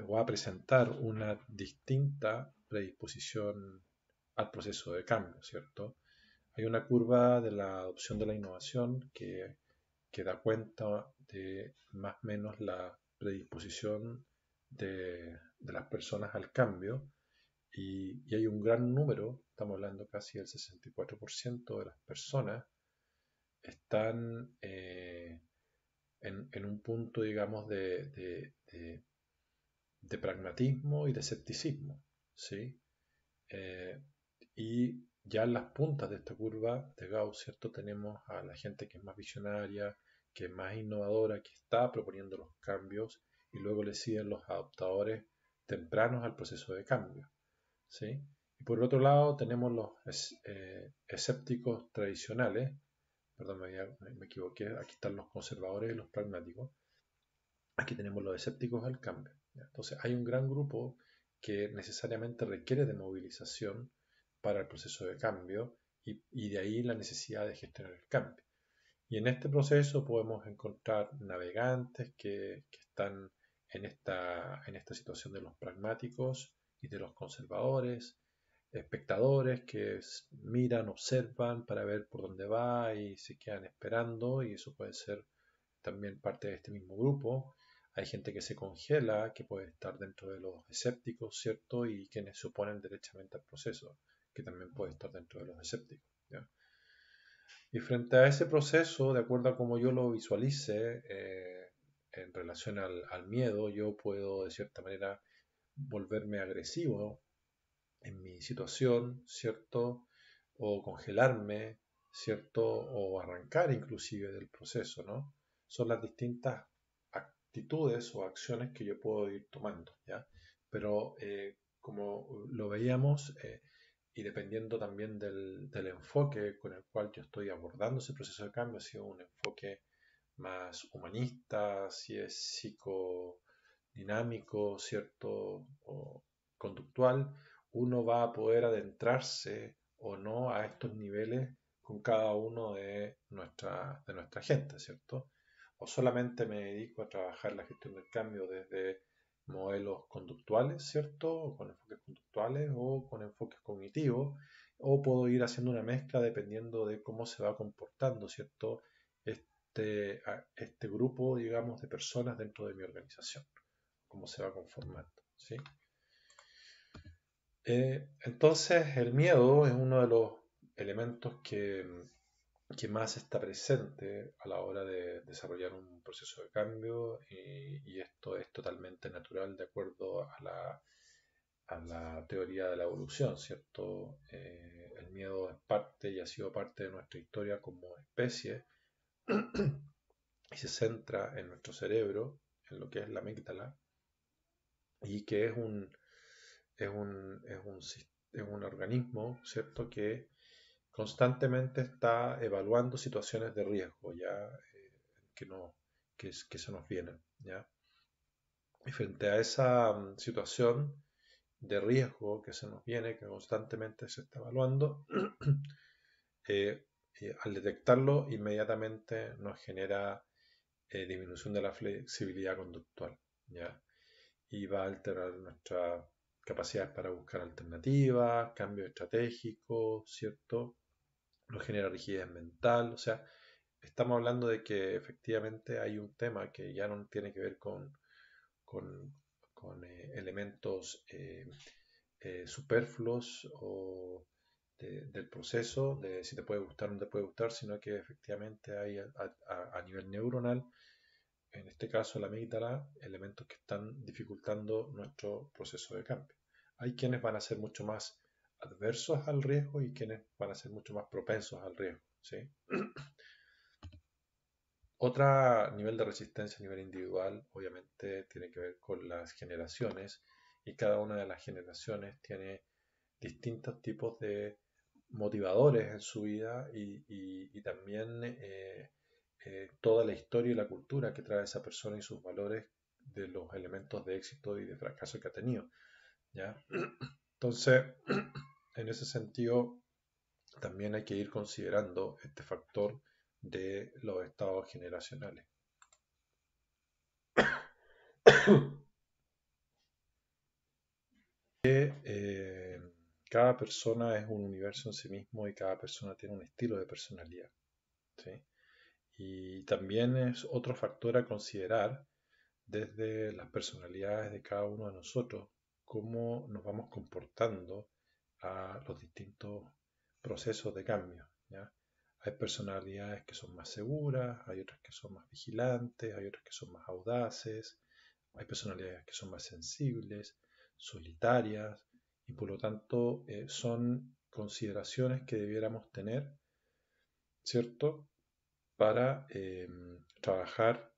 o a presentar una distinta predisposición al proceso de cambio, ¿cierto? Hay una curva de la adopción de la innovación que da cuenta de más o menos la predisposición de las personas al cambio y hay un gran número, estamos hablando casi del 64% de las personas, están en un punto, digamos, de pragmatismo y de escepticismo, ¿sí? Eh, y ya en las puntas de esta curva de Gauss, ¿cierto? Tenemos a la gente que es más visionaria, que es más innovadora, que está proponiendo los cambios, y luego le siguen los adoptadores tempranos al proceso de cambio, ¿sí? Y por otro lado tenemos los escépticos tradicionales, perdón, me equivoqué, aquí están los conservadores y los pragmáticos, aquí tenemos los escépticos al cambio. ¿Ya? Entonces hay un gran grupo que necesariamente requiere de movilización para el proceso de cambio y de ahí la necesidad de gestionar el cambio. Y en este proceso podemos encontrar navegantes que están en esta situación de los pragmáticos y de los conservadores, espectadores que miran, observan para ver por dónde va y se quedan esperando, y eso puede ser también parte de este mismo grupo. Hay gente que se congela, que puede estar dentro de los escépticos, ¿cierto? Y quienes se oponen derechamente al proceso, que también puede estar dentro de los escépticos. ¿Ya? Y frente a ese proceso, de acuerdo a cómo yo lo visualice en relación al miedo, yo puedo de cierta manera volverme agresivo en mi situación, ¿cierto? O congelarme, ¿cierto? O arrancar inclusive del proceso, ¿no? Son las distintas actitudes o acciones que yo puedo ir tomando, ¿ya? Pero como lo veíamos, y dependiendo también del enfoque con el cual yo estoy abordando ese proceso de cambio, si es un enfoque más humanista, si es psicodinámico, ¿cierto? O conductual, uno va a poder adentrarse o no a estos niveles con cada uno de nuestra gente, ¿cierto? O solamente me dedico a trabajar la gestión del cambio desde modelos conductuales, ¿cierto? O con enfoques conductuales o con enfoques cognitivos, o puedo ir haciendo una mezcla dependiendo de cómo se va comportando, ¿cierto? Este grupo, digamos, de personas dentro de mi organización, cómo se va conformando, ¿sí? Entonces, el miedo es uno de los elementos que más está presente a la hora de desarrollar un proceso de cambio y esto es totalmente natural de acuerdo a la teoría de la evolución, ¿cierto? El miedo es parte y ha sido parte de nuestra historia como especie y se centra en nuestro cerebro, en lo que es la amígdala, y que es un organismo, ¿cierto? Que constantemente está evaluando situaciones de riesgo, ya que no, que se nos vienen, ya. Y frente a esa situación de riesgo que se nos viene, que constantemente se está evaluando, al detectarlo inmediatamente nos genera disminución de la flexibilidad conductual, ¿ya? Y va a alterar nuestras capacidades para buscar alternativas, cambio estratégico, ¿cierto? Nos genera rigidez mental, o sea, estamos hablando de que efectivamente hay un tema que ya no tiene que ver con, con elementos superfluos o del proceso, de si te puede gustar o no te puede gustar, sino que efectivamente hay a nivel neuronal, en este caso la amígdala, elementos que están dificultando nuestro proceso de cambio. Hay quienes van a ser mucho más adversos al riesgo y quienes van a ser mucho más propensos al riesgo, ¿sí? Otro nivel de resistencia a nivel individual, obviamente, tiene que ver con las generaciones y cada una de las generaciones tiene distintos tipos de motivadores en su vida y también toda la historia y la cultura que trae esa persona y sus valores de los elementos de éxito y de fracaso que ha tenido, ¿ya? Entonces, en ese sentido, también hay que ir considerando este factor de los estados generacionales. Eh, Cada persona es un universo en sí mismo y cada persona tiene un estilo de personalidad, ¿sí? Y también es otro factor a considerar desde las personalidades de cada uno de nosotros, cómo nos vamos comportando a los distintos procesos de cambio, ¿ya? Hay personalidades que son más seguras, hay otras que son más vigilantes, hay otras que son más audaces, hay personalidades que son más sensibles, solitarias, y por lo tanto son consideraciones que debiéramos tener, ¿cierto? Para trabajar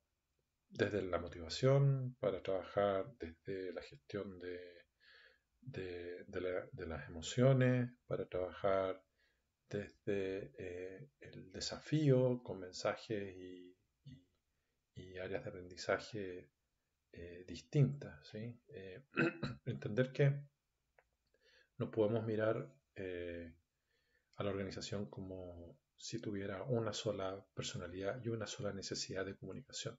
desde la motivación, para trabajar desde la gestión de las emociones, para trabajar desde el desafío con mensajes y áreas de aprendizaje distintas, ¿sí? Entender que no podemos mirar a la organización como si tuviera una sola personalidad y una sola necesidad de comunicación.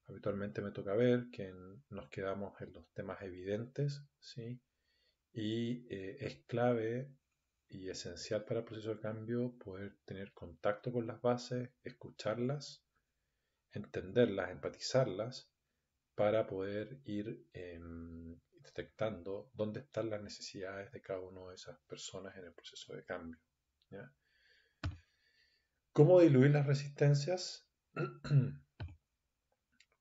Habitualmente me toca ver que nos quedamos en los temas evidentes, ¿sí? Y es clave y esencial para el proceso de cambio poder tener contacto con las bases, escucharlas, entenderlas, empatizarlas, para poder ir detectando dónde están las necesidades de cada una de esas personas en el proceso de cambio, ¿ya? ¿Cómo diluir las resistencias?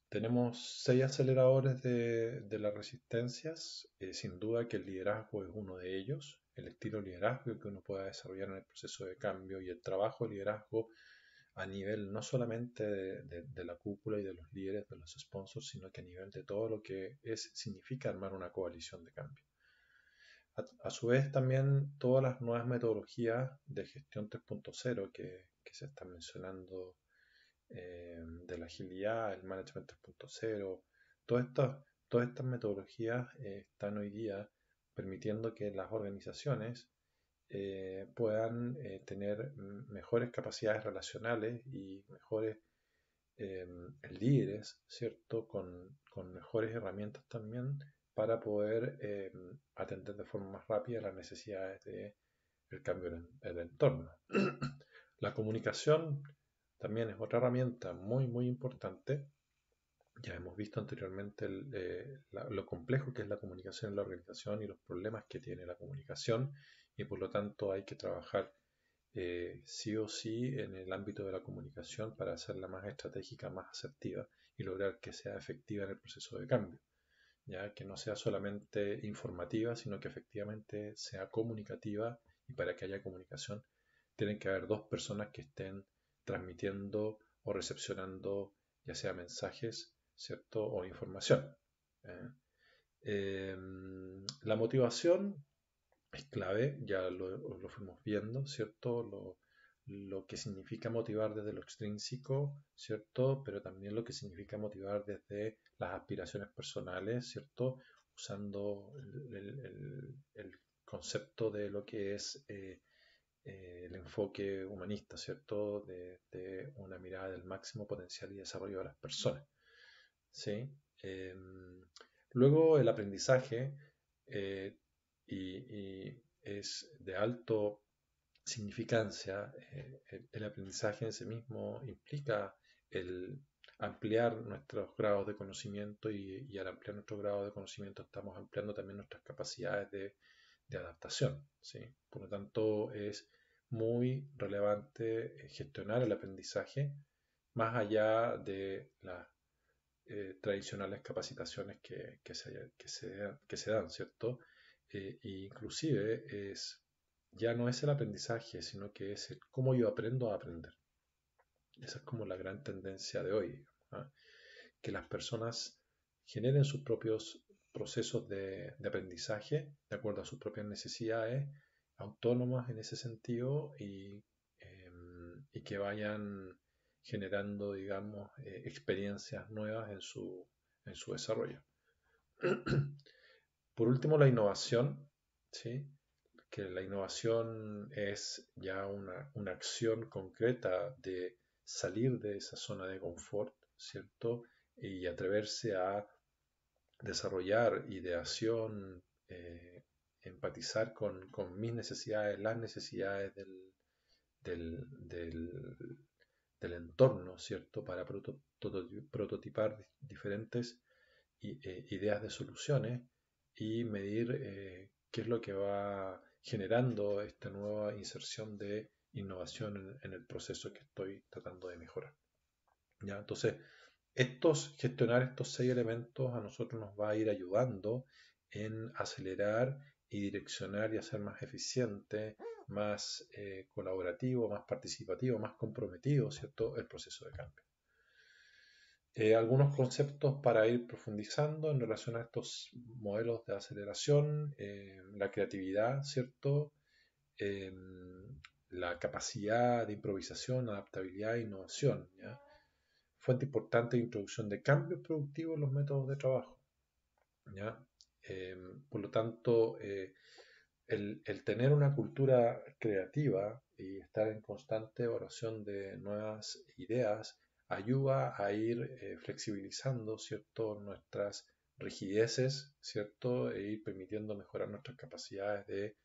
Tenemos 6 aceleradores de las resistencias. Sin duda que el liderazgo es uno de ellos. El estilo de liderazgo que uno pueda desarrollar en el proceso de cambio y el trabajo de liderazgo a nivel no solamente de la cúpula y de los líderes, de los sponsors, sino que a nivel de todo lo que significa armar una coalición de cambio. A su vez también todas las nuevas metodologías de gestión 3.0 que se están mencionando, de la agilidad, el management 3.0, todas estas metodologías están hoy día permitiendo que las organizaciones puedan tener mejores capacidades relacionales y mejores eh, líderes, ¿cierto? Con mejores herramientas también para poder atender de forma más rápida las necesidades del cambio en el entorno. La comunicación también es otra herramienta muy, muy importante. Ya hemos visto anteriormente lo complejo que es la comunicación en la organización y los problemas que tiene la comunicación, y por lo tanto hay que trabajar sí o sí en el ámbito de la comunicación para hacerla más estratégica, más asertiva y lograr que sea efectiva en el proceso de cambio, ya que no sea solamente informativa, sino que efectivamente sea comunicativa, y para que haya comunicación tienen que haber dos personas que estén transmitiendo o recepcionando ya sea mensajes, ¿cierto? O información. ¿eh? La motivación es clave, ya lo fuimos viendo, ¿cierto? Lo que significa motivar desde lo extrínseco, ¿cierto? Pero también lo que significa motivar desde las aspiraciones personales, ¿cierto? Usando el concepto de lo que es el enfoque humanista, ¿cierto? De una mirada del máximo potencial y desarrollo de las personas, ¿sí? Luego el aprendizaje eh, y es de alto significancia. El aprendizaje en sí mismo implica el ampliar nuestros grados de conocimiento y al ampliar nuestro grado de conocimiento estamos ampliando también nuestras capacidades de adaptación, ¿sí? Por lo tanto, es muy relevante gestionar el aprendizaje más allá de las tradicionales capacitaciones que se dan, ¿cierto? E inclusive ya no es el aprendizaje, sino que es el cómo yo aprendo a aprender. Esa es como la gran tendencia de hoy, ¿ah? Que las personas generen sus propios procesos de aprendizaje de acuerdo a sus propias necesidades, autónomas en ese sentido y que vayan generando, digamos, experiencias nuevas en su desarrollo. Por último, la innovación, ¿sí? Que la innovación es ya una acción concreta de salir de esa zona de confort, ¿cierto? Y atreverse a desarrollar ideación, empatizar con mis necesidades, las necesidades del del entorno, ¿cierto? Para prototipar diferentes ideas de soluciones y medir qué es lo que va generando esta nueva inserción de innovación en el proceso que estoy tratando de mejorar. ¿Ya? Entonces, gestionar estos 6 elementos a nosotros nos va a ir ayudando en acelerar y direccionar y hacer más eficiente, más colaborativo, más participativo, más comprometido, ¿cierto?, el proceso de cambio. Algunos conceptos para ir profundizando en relación a estos modelos de aceleración, la creatividad, ¿cierto? Eh, la capacidad de improvisación, adaptabilidad e innovación, ¿ya? Fuente importante de introducción de cambios productivos en los métodos de trabajo, ¿ya? Eh, por lo tanto, el tener una cultura creativa y estar en constante evaluación de nuevas ideas ayuda a ir flexibilizando, ¿cierto?, nuestras rigideces, ¿cierto?, e ir permitiendo mejorar nuestras capacidades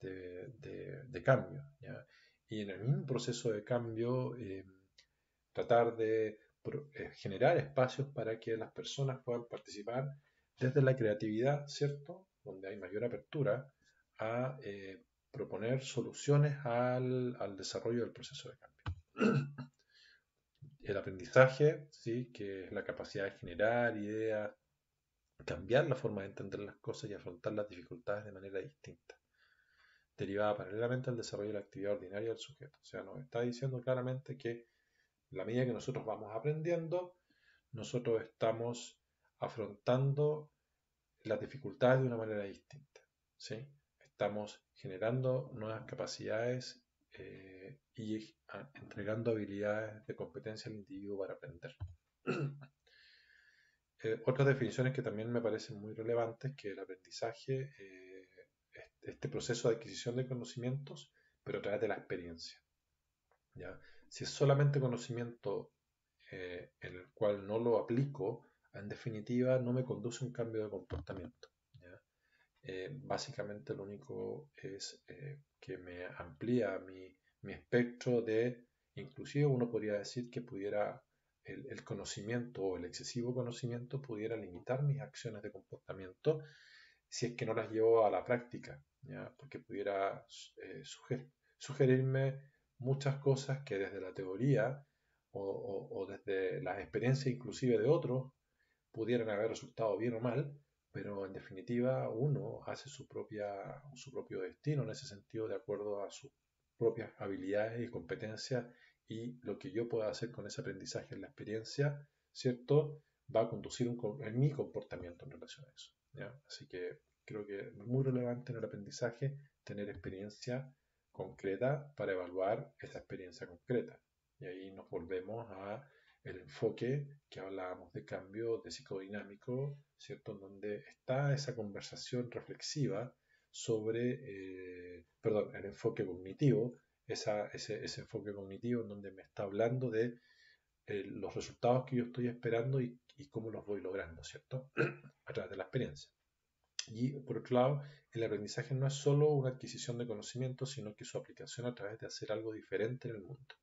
de cambio, ¿ya? Y en el mismo proceso de cambio, tratar de generar espacios para que las personas puedan participar desde la creatividad, ¿cierto?, donde hay mayor apertura a proponer soluciones al desarrollo del proceso de cambio. El aprendizaje, ¿sí?, que es la capacidad de generar ideas, cambiar la forma de entender las cosas y afrontar las dificultades de manera distinta, derivada paralelamente al desarrollo de la actividad ordinaria del sujeto. O sea, nos está diciendo claramente que en la medida que nosotros vamos aprendiendo, nosotros estamos afrontando las dificultades de una manera distinta, ¿sí? Estamos generando nuevas capacidades y entregando habilidades de competencia al individuo para aprender. Otras definiciones que también me parecen muy relevantes, que el aprendizaje, este proceso de adquisición de conocimientos, pero a través de la experiencia, ¿ya? Si es solamente conocimiento en el cual no lo aplico, en definitiva no me conduce a un cambio de comportamiento, ¿ya? Básicamente lo único es que me amplía mi espectro de, inclusive uno podría decir que pudiera, el conocimiento o el excesivo conocimiento pudiera limitar mis acciones de comportamiento si es que no las llevo a la práctica, ¿ya? Porque pudiera sugerirme muchas cosas que desde la teoría o desde las experiencias inclusive de otros pudieran haber resultado bien o mal, pero en definitiva uno hace su propio destino en ese sentido de acuerdo a sus propias habilidades y competencias y lo que yo pueda hacer con ese aprendizaje en la experiencia, ¿cierto?, va a conducir en mi comportamiento en relación a eso, ¿ya? Así que Creo que es muy relevante en el aprendizaje tener experiencia concreta para evaluar esa experiencia concreta. Y ahí nos volvemos a el enfoque que hablábamos de cambio de psicodinámico, ¿cierto? En donde está esa conversación reflexiva sobre, perdón, el enfoque cognitivo, ese enfoque cognitivo en donde me está hablando de los resultados que yo estoy esperando y cómo los voy logrando, ¿cierto? A través de la experiencia. Y por otro lado, el aprendizaje no es solo una adquisición de conocimiento, sino que su aplicación a través de hacer algo diferente en el mundo.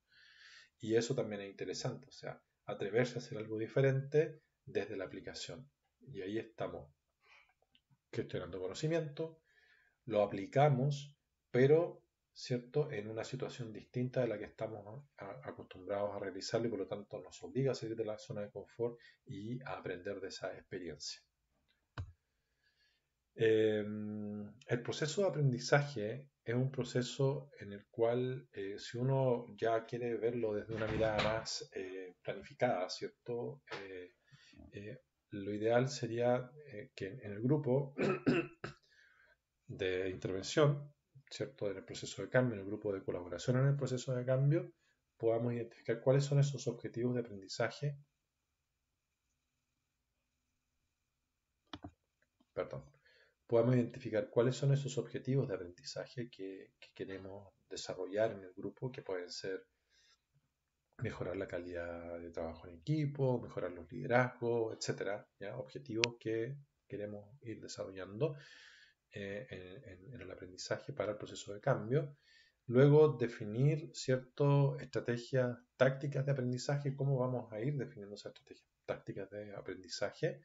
Y eso también es interesante, o sea, atreverse a hacer algo diferente desde la aplicación. Y ahí estamos gestionando conocimiento, lo aplicamos, pero, ¿cierto?, en una situación distinta de la que estamos acostumbrados a realizarlo y por lo tanto nos obliga a salir de la zona de confort y a aprender de esa experiencia. El proceso de aprendizaje es un proceso en el cual, si uno ya quiere verlo desde una mirada más planificada, ¿cierto? Lo ideal sería que en el grupo de intervención, ¿cierto? En el proceso de cambio, en el grupo de colaboración en el proceso de cambio, podamos identificar cuáles son esos objetivos de aprendizaje, perdón, podamos identificar cuáles son esos objetivos de aprendizaje que queremos desarrollar en el grupo, que pueden ser mejorar la calidad de trabajo en equipo, mejorar los liderazgos, etcétera, ¿ya? Objetivos que queremos ir desarrollando en el aprendizaje para el proceso de cambio. Luego, definir ciertas estrategias tácticas de aprendizaje, cómo vamos a ir definiendo esas estrategias tácticas de aprendizaje,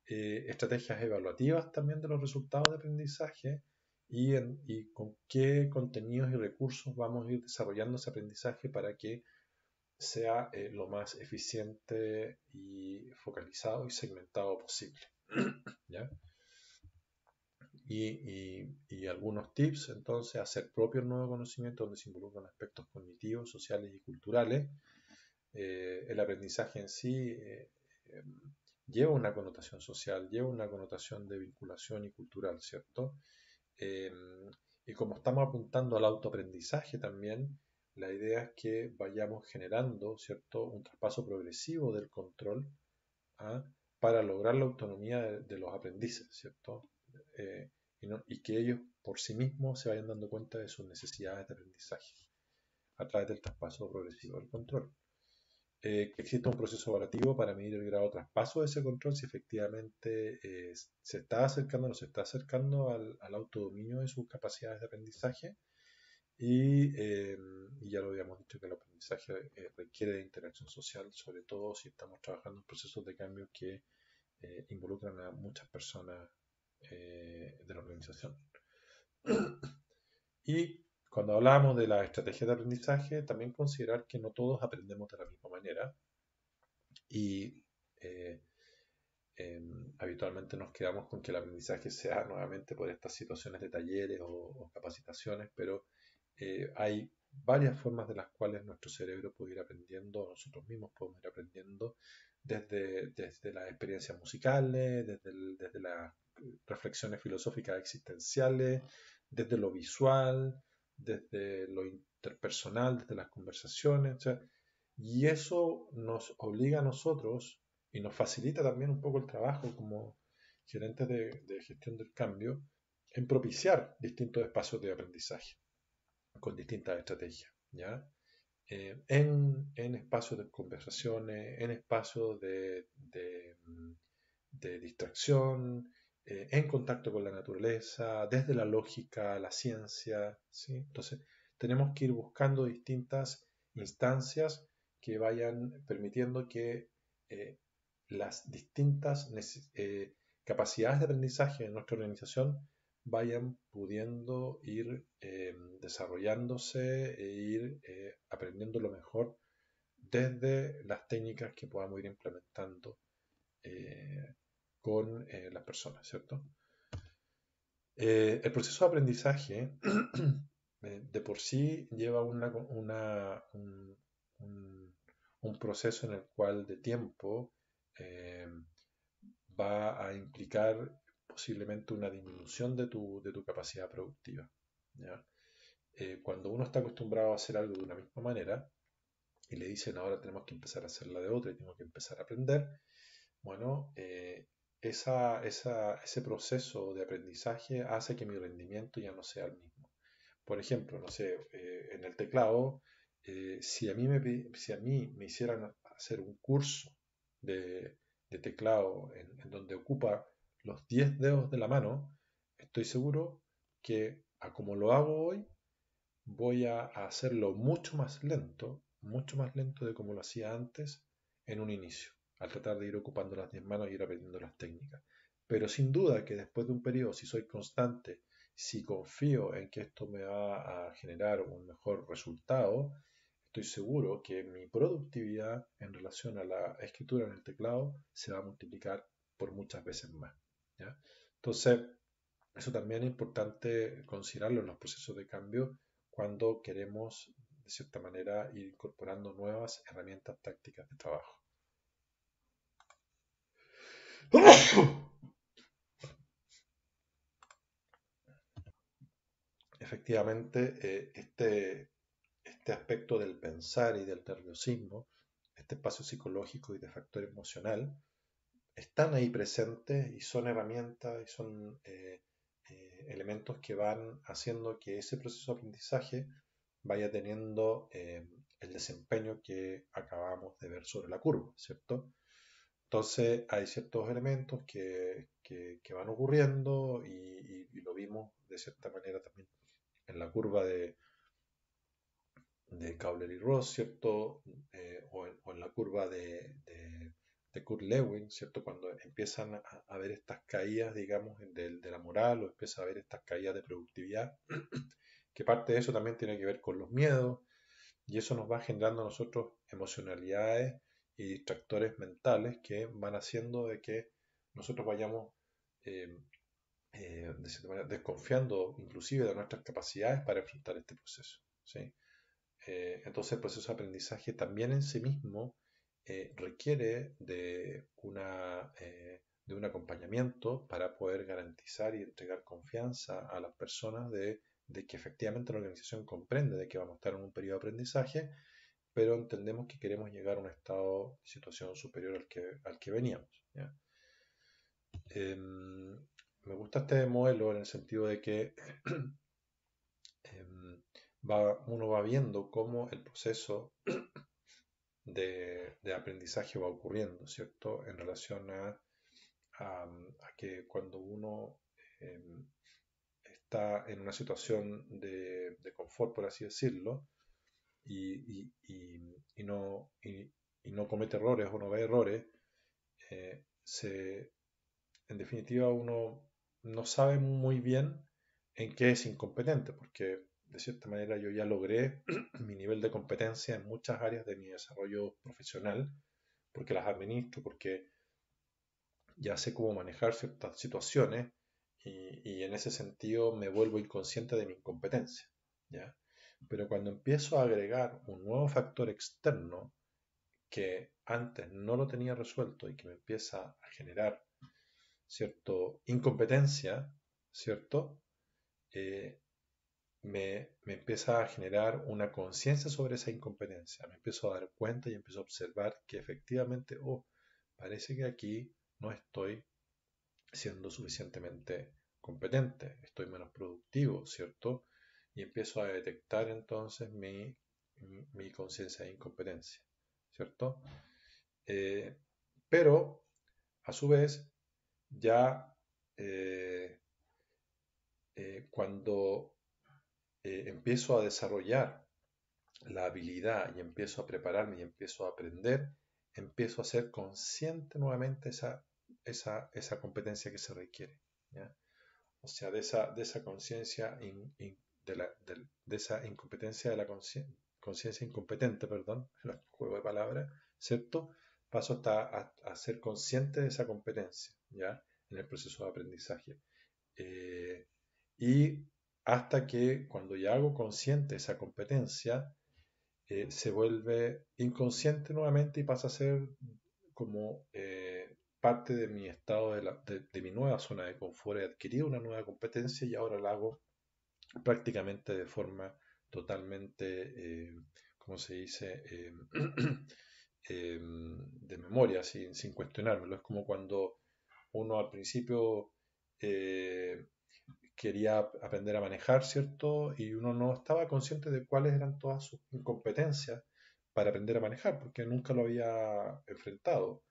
estrategias evaluativas también de los resultados de aprendizaje y con qué contenidos y recursos vamos a ir desarrollando ese aprendizaje para que sea lo más eficiente y focalizado y segmentado posible. ¿Ya? Y algunos tips, entonces, hacer propio el nuevo conocimiento donde se involucran aspectos cognitivos, sociales y culturales. El aprendizaje en sí lleva una connotación social, lleva una connotación de vinculación y cultural, ¿cierto? Eh, y como estamos apuntando al autoaprendizaje también, la idea es que vayamos generando, ¿cierto?, un traspaso progresivo del control ¿ah? Para lograr la autonomía de los aprendices, ¿cierto? Y que ellos por sí mismos se vayan dando cuenta de sus necesidades de aprendizaje a través del traspaso progresivo del control. Que exista un proceso evaluativo para medir el grado de traspaso de ese control, si efectivamente se está acercando o no se está acercando al autodominio de sus capacidades de aprendizaje. Y ya lo habíamos dicho que el aprendizaje requiere de interacción social, sobre todo si estamos trabajando en procesos de cambio que involucran a muchas personas de la organización. Y cuando hablamos de la estrategia de aprendizaje, también considerar que no todos aprendemos de la misma manera y eh, habitualmente nos quedamos con que el aprendizaje sea nuevamente por estas situaciones de talleres o capacitaciones, pero hay varias formas de las cuales nuestro cerebro puede ir aprendiendo, nosotros mismos podemos ir aprendiendo desde las experiencias musicales, desde las reflexiones filosóficas existenciales, desde lo visual, desde lo interpersonal, desde las conversaciones, o sea, y eso nos obliga a nosotros y nos facilita también un poco el trabajo como gerentes de gestión del cambio en propiciar distintos espacios de aprendizaje con distintas estrategias, ¿ya? En espacios de conversaciones, en espacios de distracción, en contacto con la naturaleza, desde la lógica, la ciencia, ¿sí? Entonces, tenemos que ir buscando distintas instancias que vayan permitiendo que las distintas capacidades de aprendizaje en nuestra organización vayan pudiendo ir desarrollándose e ir aprendiendo lo mejor desde las técnicas que podamos ir implementando con las personas, ¿cierto? El proceso de aprendizaje de por sí lleva un proceso en el cual de tiempo eh, va a implicar posiblemente una disminución de tu capacidad productiva. ¿Ya? Cuando uno está acostumbrado a hacer algo de una misma manera y le dicen ahora tenemos que empezar a hacerla de otra y tengo que empezar a aprender, bueno, ese proceso de aprendizaje hace que mi rendimiento ya no sea el mismo. Por ejemplo, no sé, en el teclado, si a mí me hicieran hacer un curso de teclado en donde ocupa los 10 dedos de la mano, estoy seguro que a como lo hago hoy, voy a hacerlo mucho más lento de como lo hacía antes en un inicio, al tratar de ir ocupando las 10 manos y ir aprendiendo las técnicas. Pero sin duda que después de un periodo, si soy constante, si confío en que esto me va a generar un mejor resultado, estoy seguro que mi productividad en relación a la escritura en el teclado se va a multiplicar por muchas veces más. ¿Ya? Entonces, eso también es importante considerarlo en los procesos de cambio cuando queremos, de cierta manera, ir incorporando nuevas herramientas tácticas de trabajo. Efectivamente, este aspecto del pensar y del nerviosismo, este espacio psicológico y de factor emocional, están ahí presentes y son herramientas y son elementos que van haciendo que ese proceso de aprendizaje vaya teniendo el desempeño que acabamos de ver sobre la curva, ¿cierto? Entonces hay ciertos elementos que van ocurriendo y lo vimos de cierta manera también en la curva de Cowler y Ross, ¿cierto? O en la curva de Kurt Lewin, ¿cierto? Cuando empiezan a ver estas caídas, digamos, de la moral o empieza a ver estas caídas de productividad, que parte de eso también tiene que ver con los miedos y eso nos va generando a nosotros emocionalidades y distractores mentales que van haciendo de que nosotros vayamos eh, de cierta manera, desconfiando inclusive de nuestras capacidades para enfrentar este proceso. ¿Sí? Entonces el proceso de aprendizaje también en sí mismo requiere de un acompañamiento para poder garantizar y entregar confianza a las personas de que efectivamente la organización comprende de que vamos a estar en un periodo de aprendizaje, pero entendemos que queremos llegar a un estado de situación superior al que veníamos. ¿Ya? Me gusta este modelo en el sentido de que em, uno va viendo cómo el proceso de aprendizaje va ocurriendo, ¿cierto? En relación a que cuando uno em, está en una situación de confort, por así decirlo, y no comete errores o no ve errores, eh, se, en definitiva uno no sabe muy bien en qué es incompetente, porque de cierta manera yo ya logré mi nivel de competencia en muchas áreas de mi desarrollo profesional, porque las administro, porque ya sé cómo manejar ciertas situaciones y en ese sentido me vuelvo inconsciente de mi incompetencia, ¿ya? Pero cuando empiezo a agregar un nuevo factor externo que antes no lo tenía resuelto y que me empieza a generar cierto incompetencia, ¿cierto? Eh, me empieza a generar una conciencia sobre esa incompetencia. Me empiezo a dar cuenta y empiezo a observar que efectivamente, oh, parece que aquí no estoy siendo suficientemente competente, estoy menos productivo, ¿cierto? Y empiezo a detectar entonces mi conciencia de incompetencia, ¿cierto? Eh, pero, a su vez, ya eh, cuando empiezo a desarrollar la habilidad y empiezo a prepararme y empiezo a aprender, empiezo a ser consciente nuevamente esa competencia que se requiere. ¿Ya? O sea, de esa conciencia, de esa incompetencia de la conciencia incompetente, perdón, el juego de palabras, ¿cierto? Paso hasta a ser consciente de esa competencia, ¿ya? En el proceso de aprendizaje. Eh, y hasta que cuando ya hago consciente esa competencia, se vuelve inconsciente nuevamente y pasa a ser como parte de mi estado de mi nueva zona de confort, he adquirido una nueva competencia y ahora la hago prácticamente de forma totalmente, ¿cómo se dice? De memoria, sin cuestionármelo. Es como cuando uno al principio eh, quería aprender a manejar, ¿cierto? Y uno no estaba consciente de cuáles eran todas sus incompetencias para aprender a manejar, porque nunca lo había enfrentado.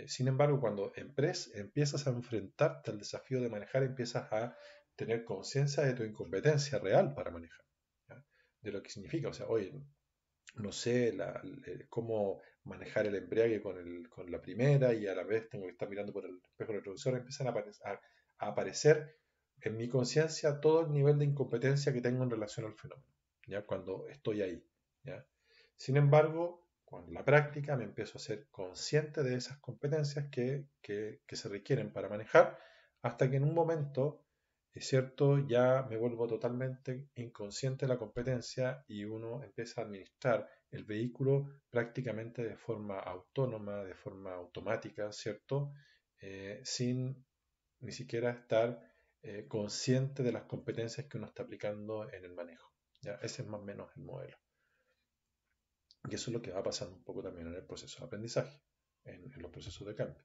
Sin embargo, cuando empiezas a enfrentarte al desafío de manejar, empiezas a tener conciencia de tu incompetencia real para manejar, ¿ya? De lo que significa, o sea, oye, no sé cómo manejar el embriague con la primera y a la vez tengo que estar mirando por el espejo retrovisor, empiezan a aparecer en mi conciencia todo el nivel de incompetencia que tengo en relación al fenómeno, ¿ya? Cuando estoy ahí, ¿ya? Sin embargo, con la práctica me empiezo a ser consciente de esas competencias que se requieren para manejar, hasta que en un momento, es cierto, ya me vuelvo totalmente inconsciente de la competencia y uno empieza a administrar el vehículo prácticamente de forma autónoma, de forma automática, ¿cierto? Sin ni siquiera estar consciente de las competencias que uno está aplicando en el manejo. ¿Ya? Ese es más o menos el modelo. Y eso es lo que va pasando un poco también en el proceso de aprendizaje, en los procesos de cambio.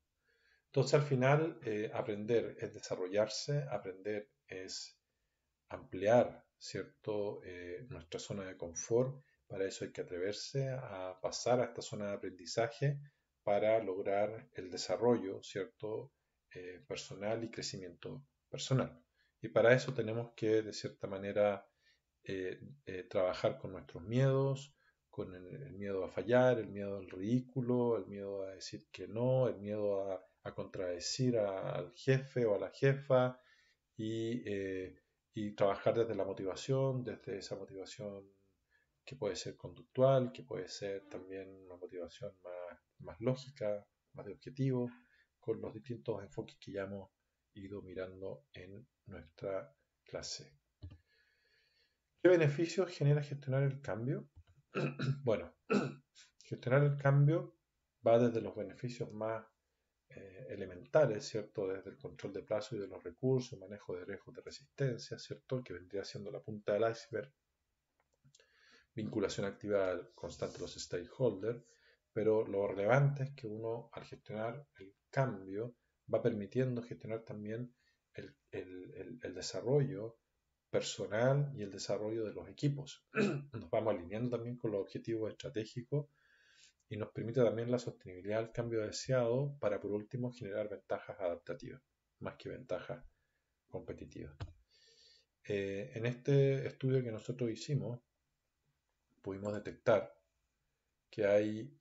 Entonces, al final, aprender es desarrollarse, aprender es ampliar, ¿cierto? Nuestra zona de confort. Para eso hay que atreverse a pasar a esta zona de aprendizaje para lograr el desarrollo, ¿cierto? Personal y crecimiento personal. Y para eso tenemos que, de cierta manera, trabajar con nuestros miedos, con el miedo a fallar, el miedo al ridículo, el miedo a decir que no, el miedo a contradecir al jefe o a la jefa y trabajar desde la motivación, desde esa motivación que puede ser conductual, que puede ser también una motivación más lógica, más de objetivo, con los distintos enfoques que ya hemos ido mirando en nuestra clase. ¿Qué beneficios genera gestionar el cambio? Bueno, gestionar el cambio va desde los beneficios más elementales, ¿cierto? Desde el control de plazo y de los recursos, manejo de riesgos de resistencia, ¿cierto? Que vendría siendo la punta del iceberg, vinculación activa constante de los stakeholders, pero lo relevante es que uno al gestionar el cambio va permitiendo gestionar también el desarrollo personal y el desarrollo de los equipos. Nos vamos alineando también con los objetivos estratégicos y nos permite también la sostenibilidad del cambio deseado para por último generar ventajas adaptativas, más que ventajas competitivas. En este estudio que nosotros hicimos, pudimos detectar que hay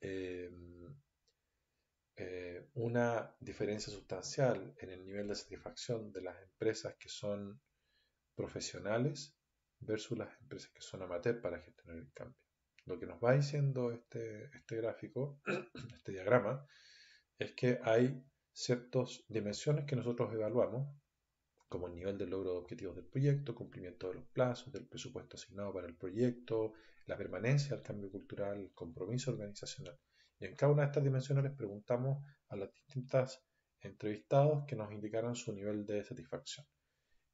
una diferencia sustancial en el nivel de satisfacción de las empresas que son profesionales versus las empresas que son amateurs para gestionar el cambio. Lo que nos va diciendo este gráfico, este diagrama, es que hay ciertas dimensiones que nosotros evaluamos, como el nivel de logro de objetivos del proyecto, cumplimiento de los plazos, del presupuesto asignado para el proyecto, la permanencia del cambio cultural, el compromiso organizacional. Y en cada una de estas dimensiones les preguntamos a las distintas entrevistados que nos indicaran su nivel de satisfacción.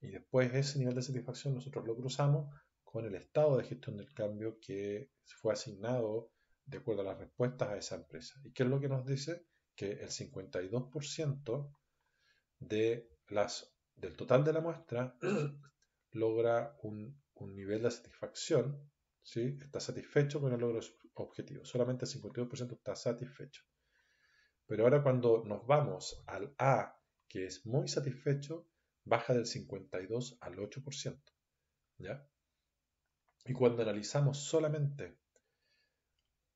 Y después ese nivel de satisfacción nosotros lo cruzamos con el estado de gestión del cambio que fue asignado de acuerdo a las respuestas a esa empresa. ¿Y qué es lo que nos dice? Que el 52% del total de la muestra logra un nivel de satisfacción, ¿sí? Está satisfecho con el logro de sus objetivos. Solamente el 52% está satisfecho. Pero ahora cuando nos vamos al A, que es muy satisfecho, baja del 52 al 8%, ¿ya? Y cuando analizamos solamente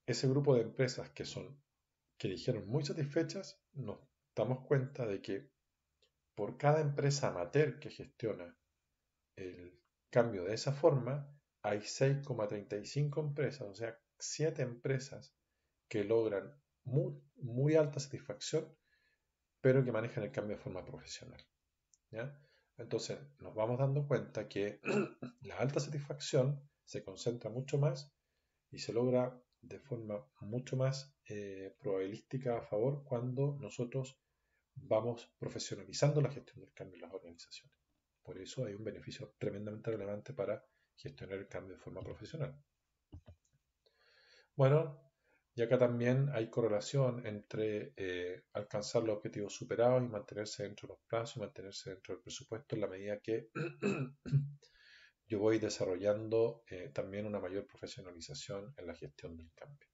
ese grupo de empresas que dijeron muy satisfechas, nos damos cuenta de que por cada empresa amateur que gestiona el cambio de esa forma, hay 6,35 empresas, o sea, 7 empresas que logran muy alta satisfacción, pero que manejan el cambio de forma profesional, ¿ya? Entonces nos vamos dando cuenta que la alta satisfacción se concentra mucho más y se logra de forma mucho más probabilística a favor cuando nosotros vamos profesionalizando la gestión del cambio en las organizaciones. Por eso hay un beneficio tremendamente relevante para gestionar el cambio de forma profesional. Bueno, y acá también hay correlación entre alcanzar los objetivos superados y mantenerse dentro de los plazos y mantenerse dentro del presupuesto en la medida que yo voy desarrollando también una mayor profesionalización en la gestión del cambio.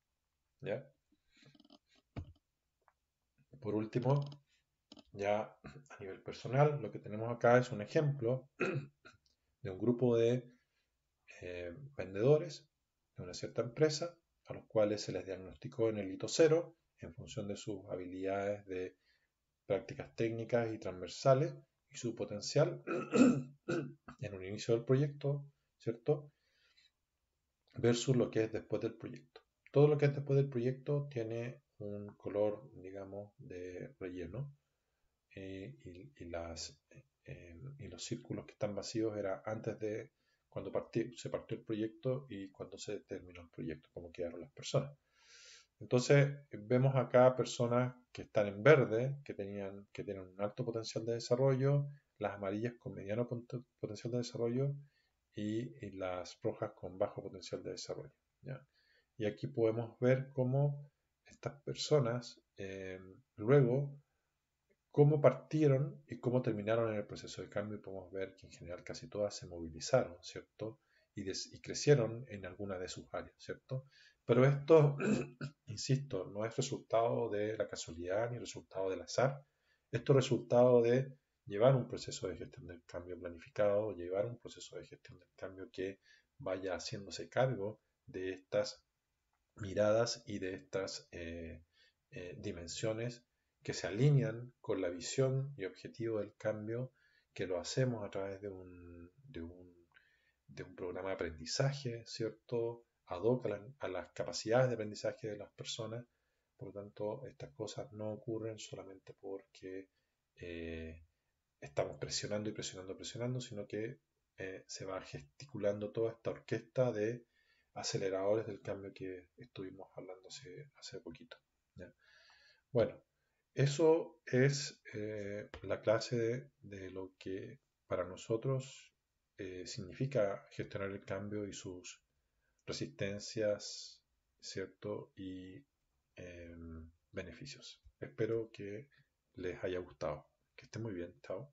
¿Ya? Por último, ya a nivel personal, lo que tenemos acá es un ejemplo de un grupo de vendedores de una cierta empresa a los cuales se les diagnosticó en el hito cero en función de sus habilidades de prácticas técnicas y transversales y su potencial en un inicio del proyecto, ¿cierto? Versus lo que es después del proyecto. Todo lo que es después del proyecto tiene un color, digamos, de relleno y los círculos que están vacíos era antes de cuando se partió el proyecto y cuando se terminó el proyecto, cómo quedaron las personas. Entonces, vemos acá personas que están en verde, que tienen un alto potencial de desarrollo, las amarillas con mediano potencial de desarrollo y las rojas con bajo potencial de desarrollo. ¿Ya? Y aquí podemos ver cómo estas personas luego cómo partieron y cómo terminaron en el proceso de cambio y podemos ver que en general casi todas se movilizaron, ¿cierto? Y crecieron en alguna de sus áreas, ¿cierto? Pero esto, insisto, no es resultado de la casualidad ni resultado del azar. Esto es resultado de llevar un proceso de gestión del cambio planificado, llevar un proceso de gestión del cambio que vaya haciéndose cargo de estas miradas y de estas dimensiones que se alinean con la visión y objetivo del cambio, que lo hacemos a través de un programa de aprendizaje, ¿cierto? Ad hoc a las capacidades de aprendizaje de las personas. Por lo tanto, estas cosas no ocurren solamente porque estamos presionando y presionando y presionando, sino que se va gesticulando toda esta orquesta de aceleradores del cambio que estuvimos hablando hace poquito. ¿Ya? Bueno, eso es la clase de lo que para nosotros significa gestionar el cambio y sus resistencias, ¿cierto? Y beneficios. Espero que les haya gustado. Que estén muy bien. Chao.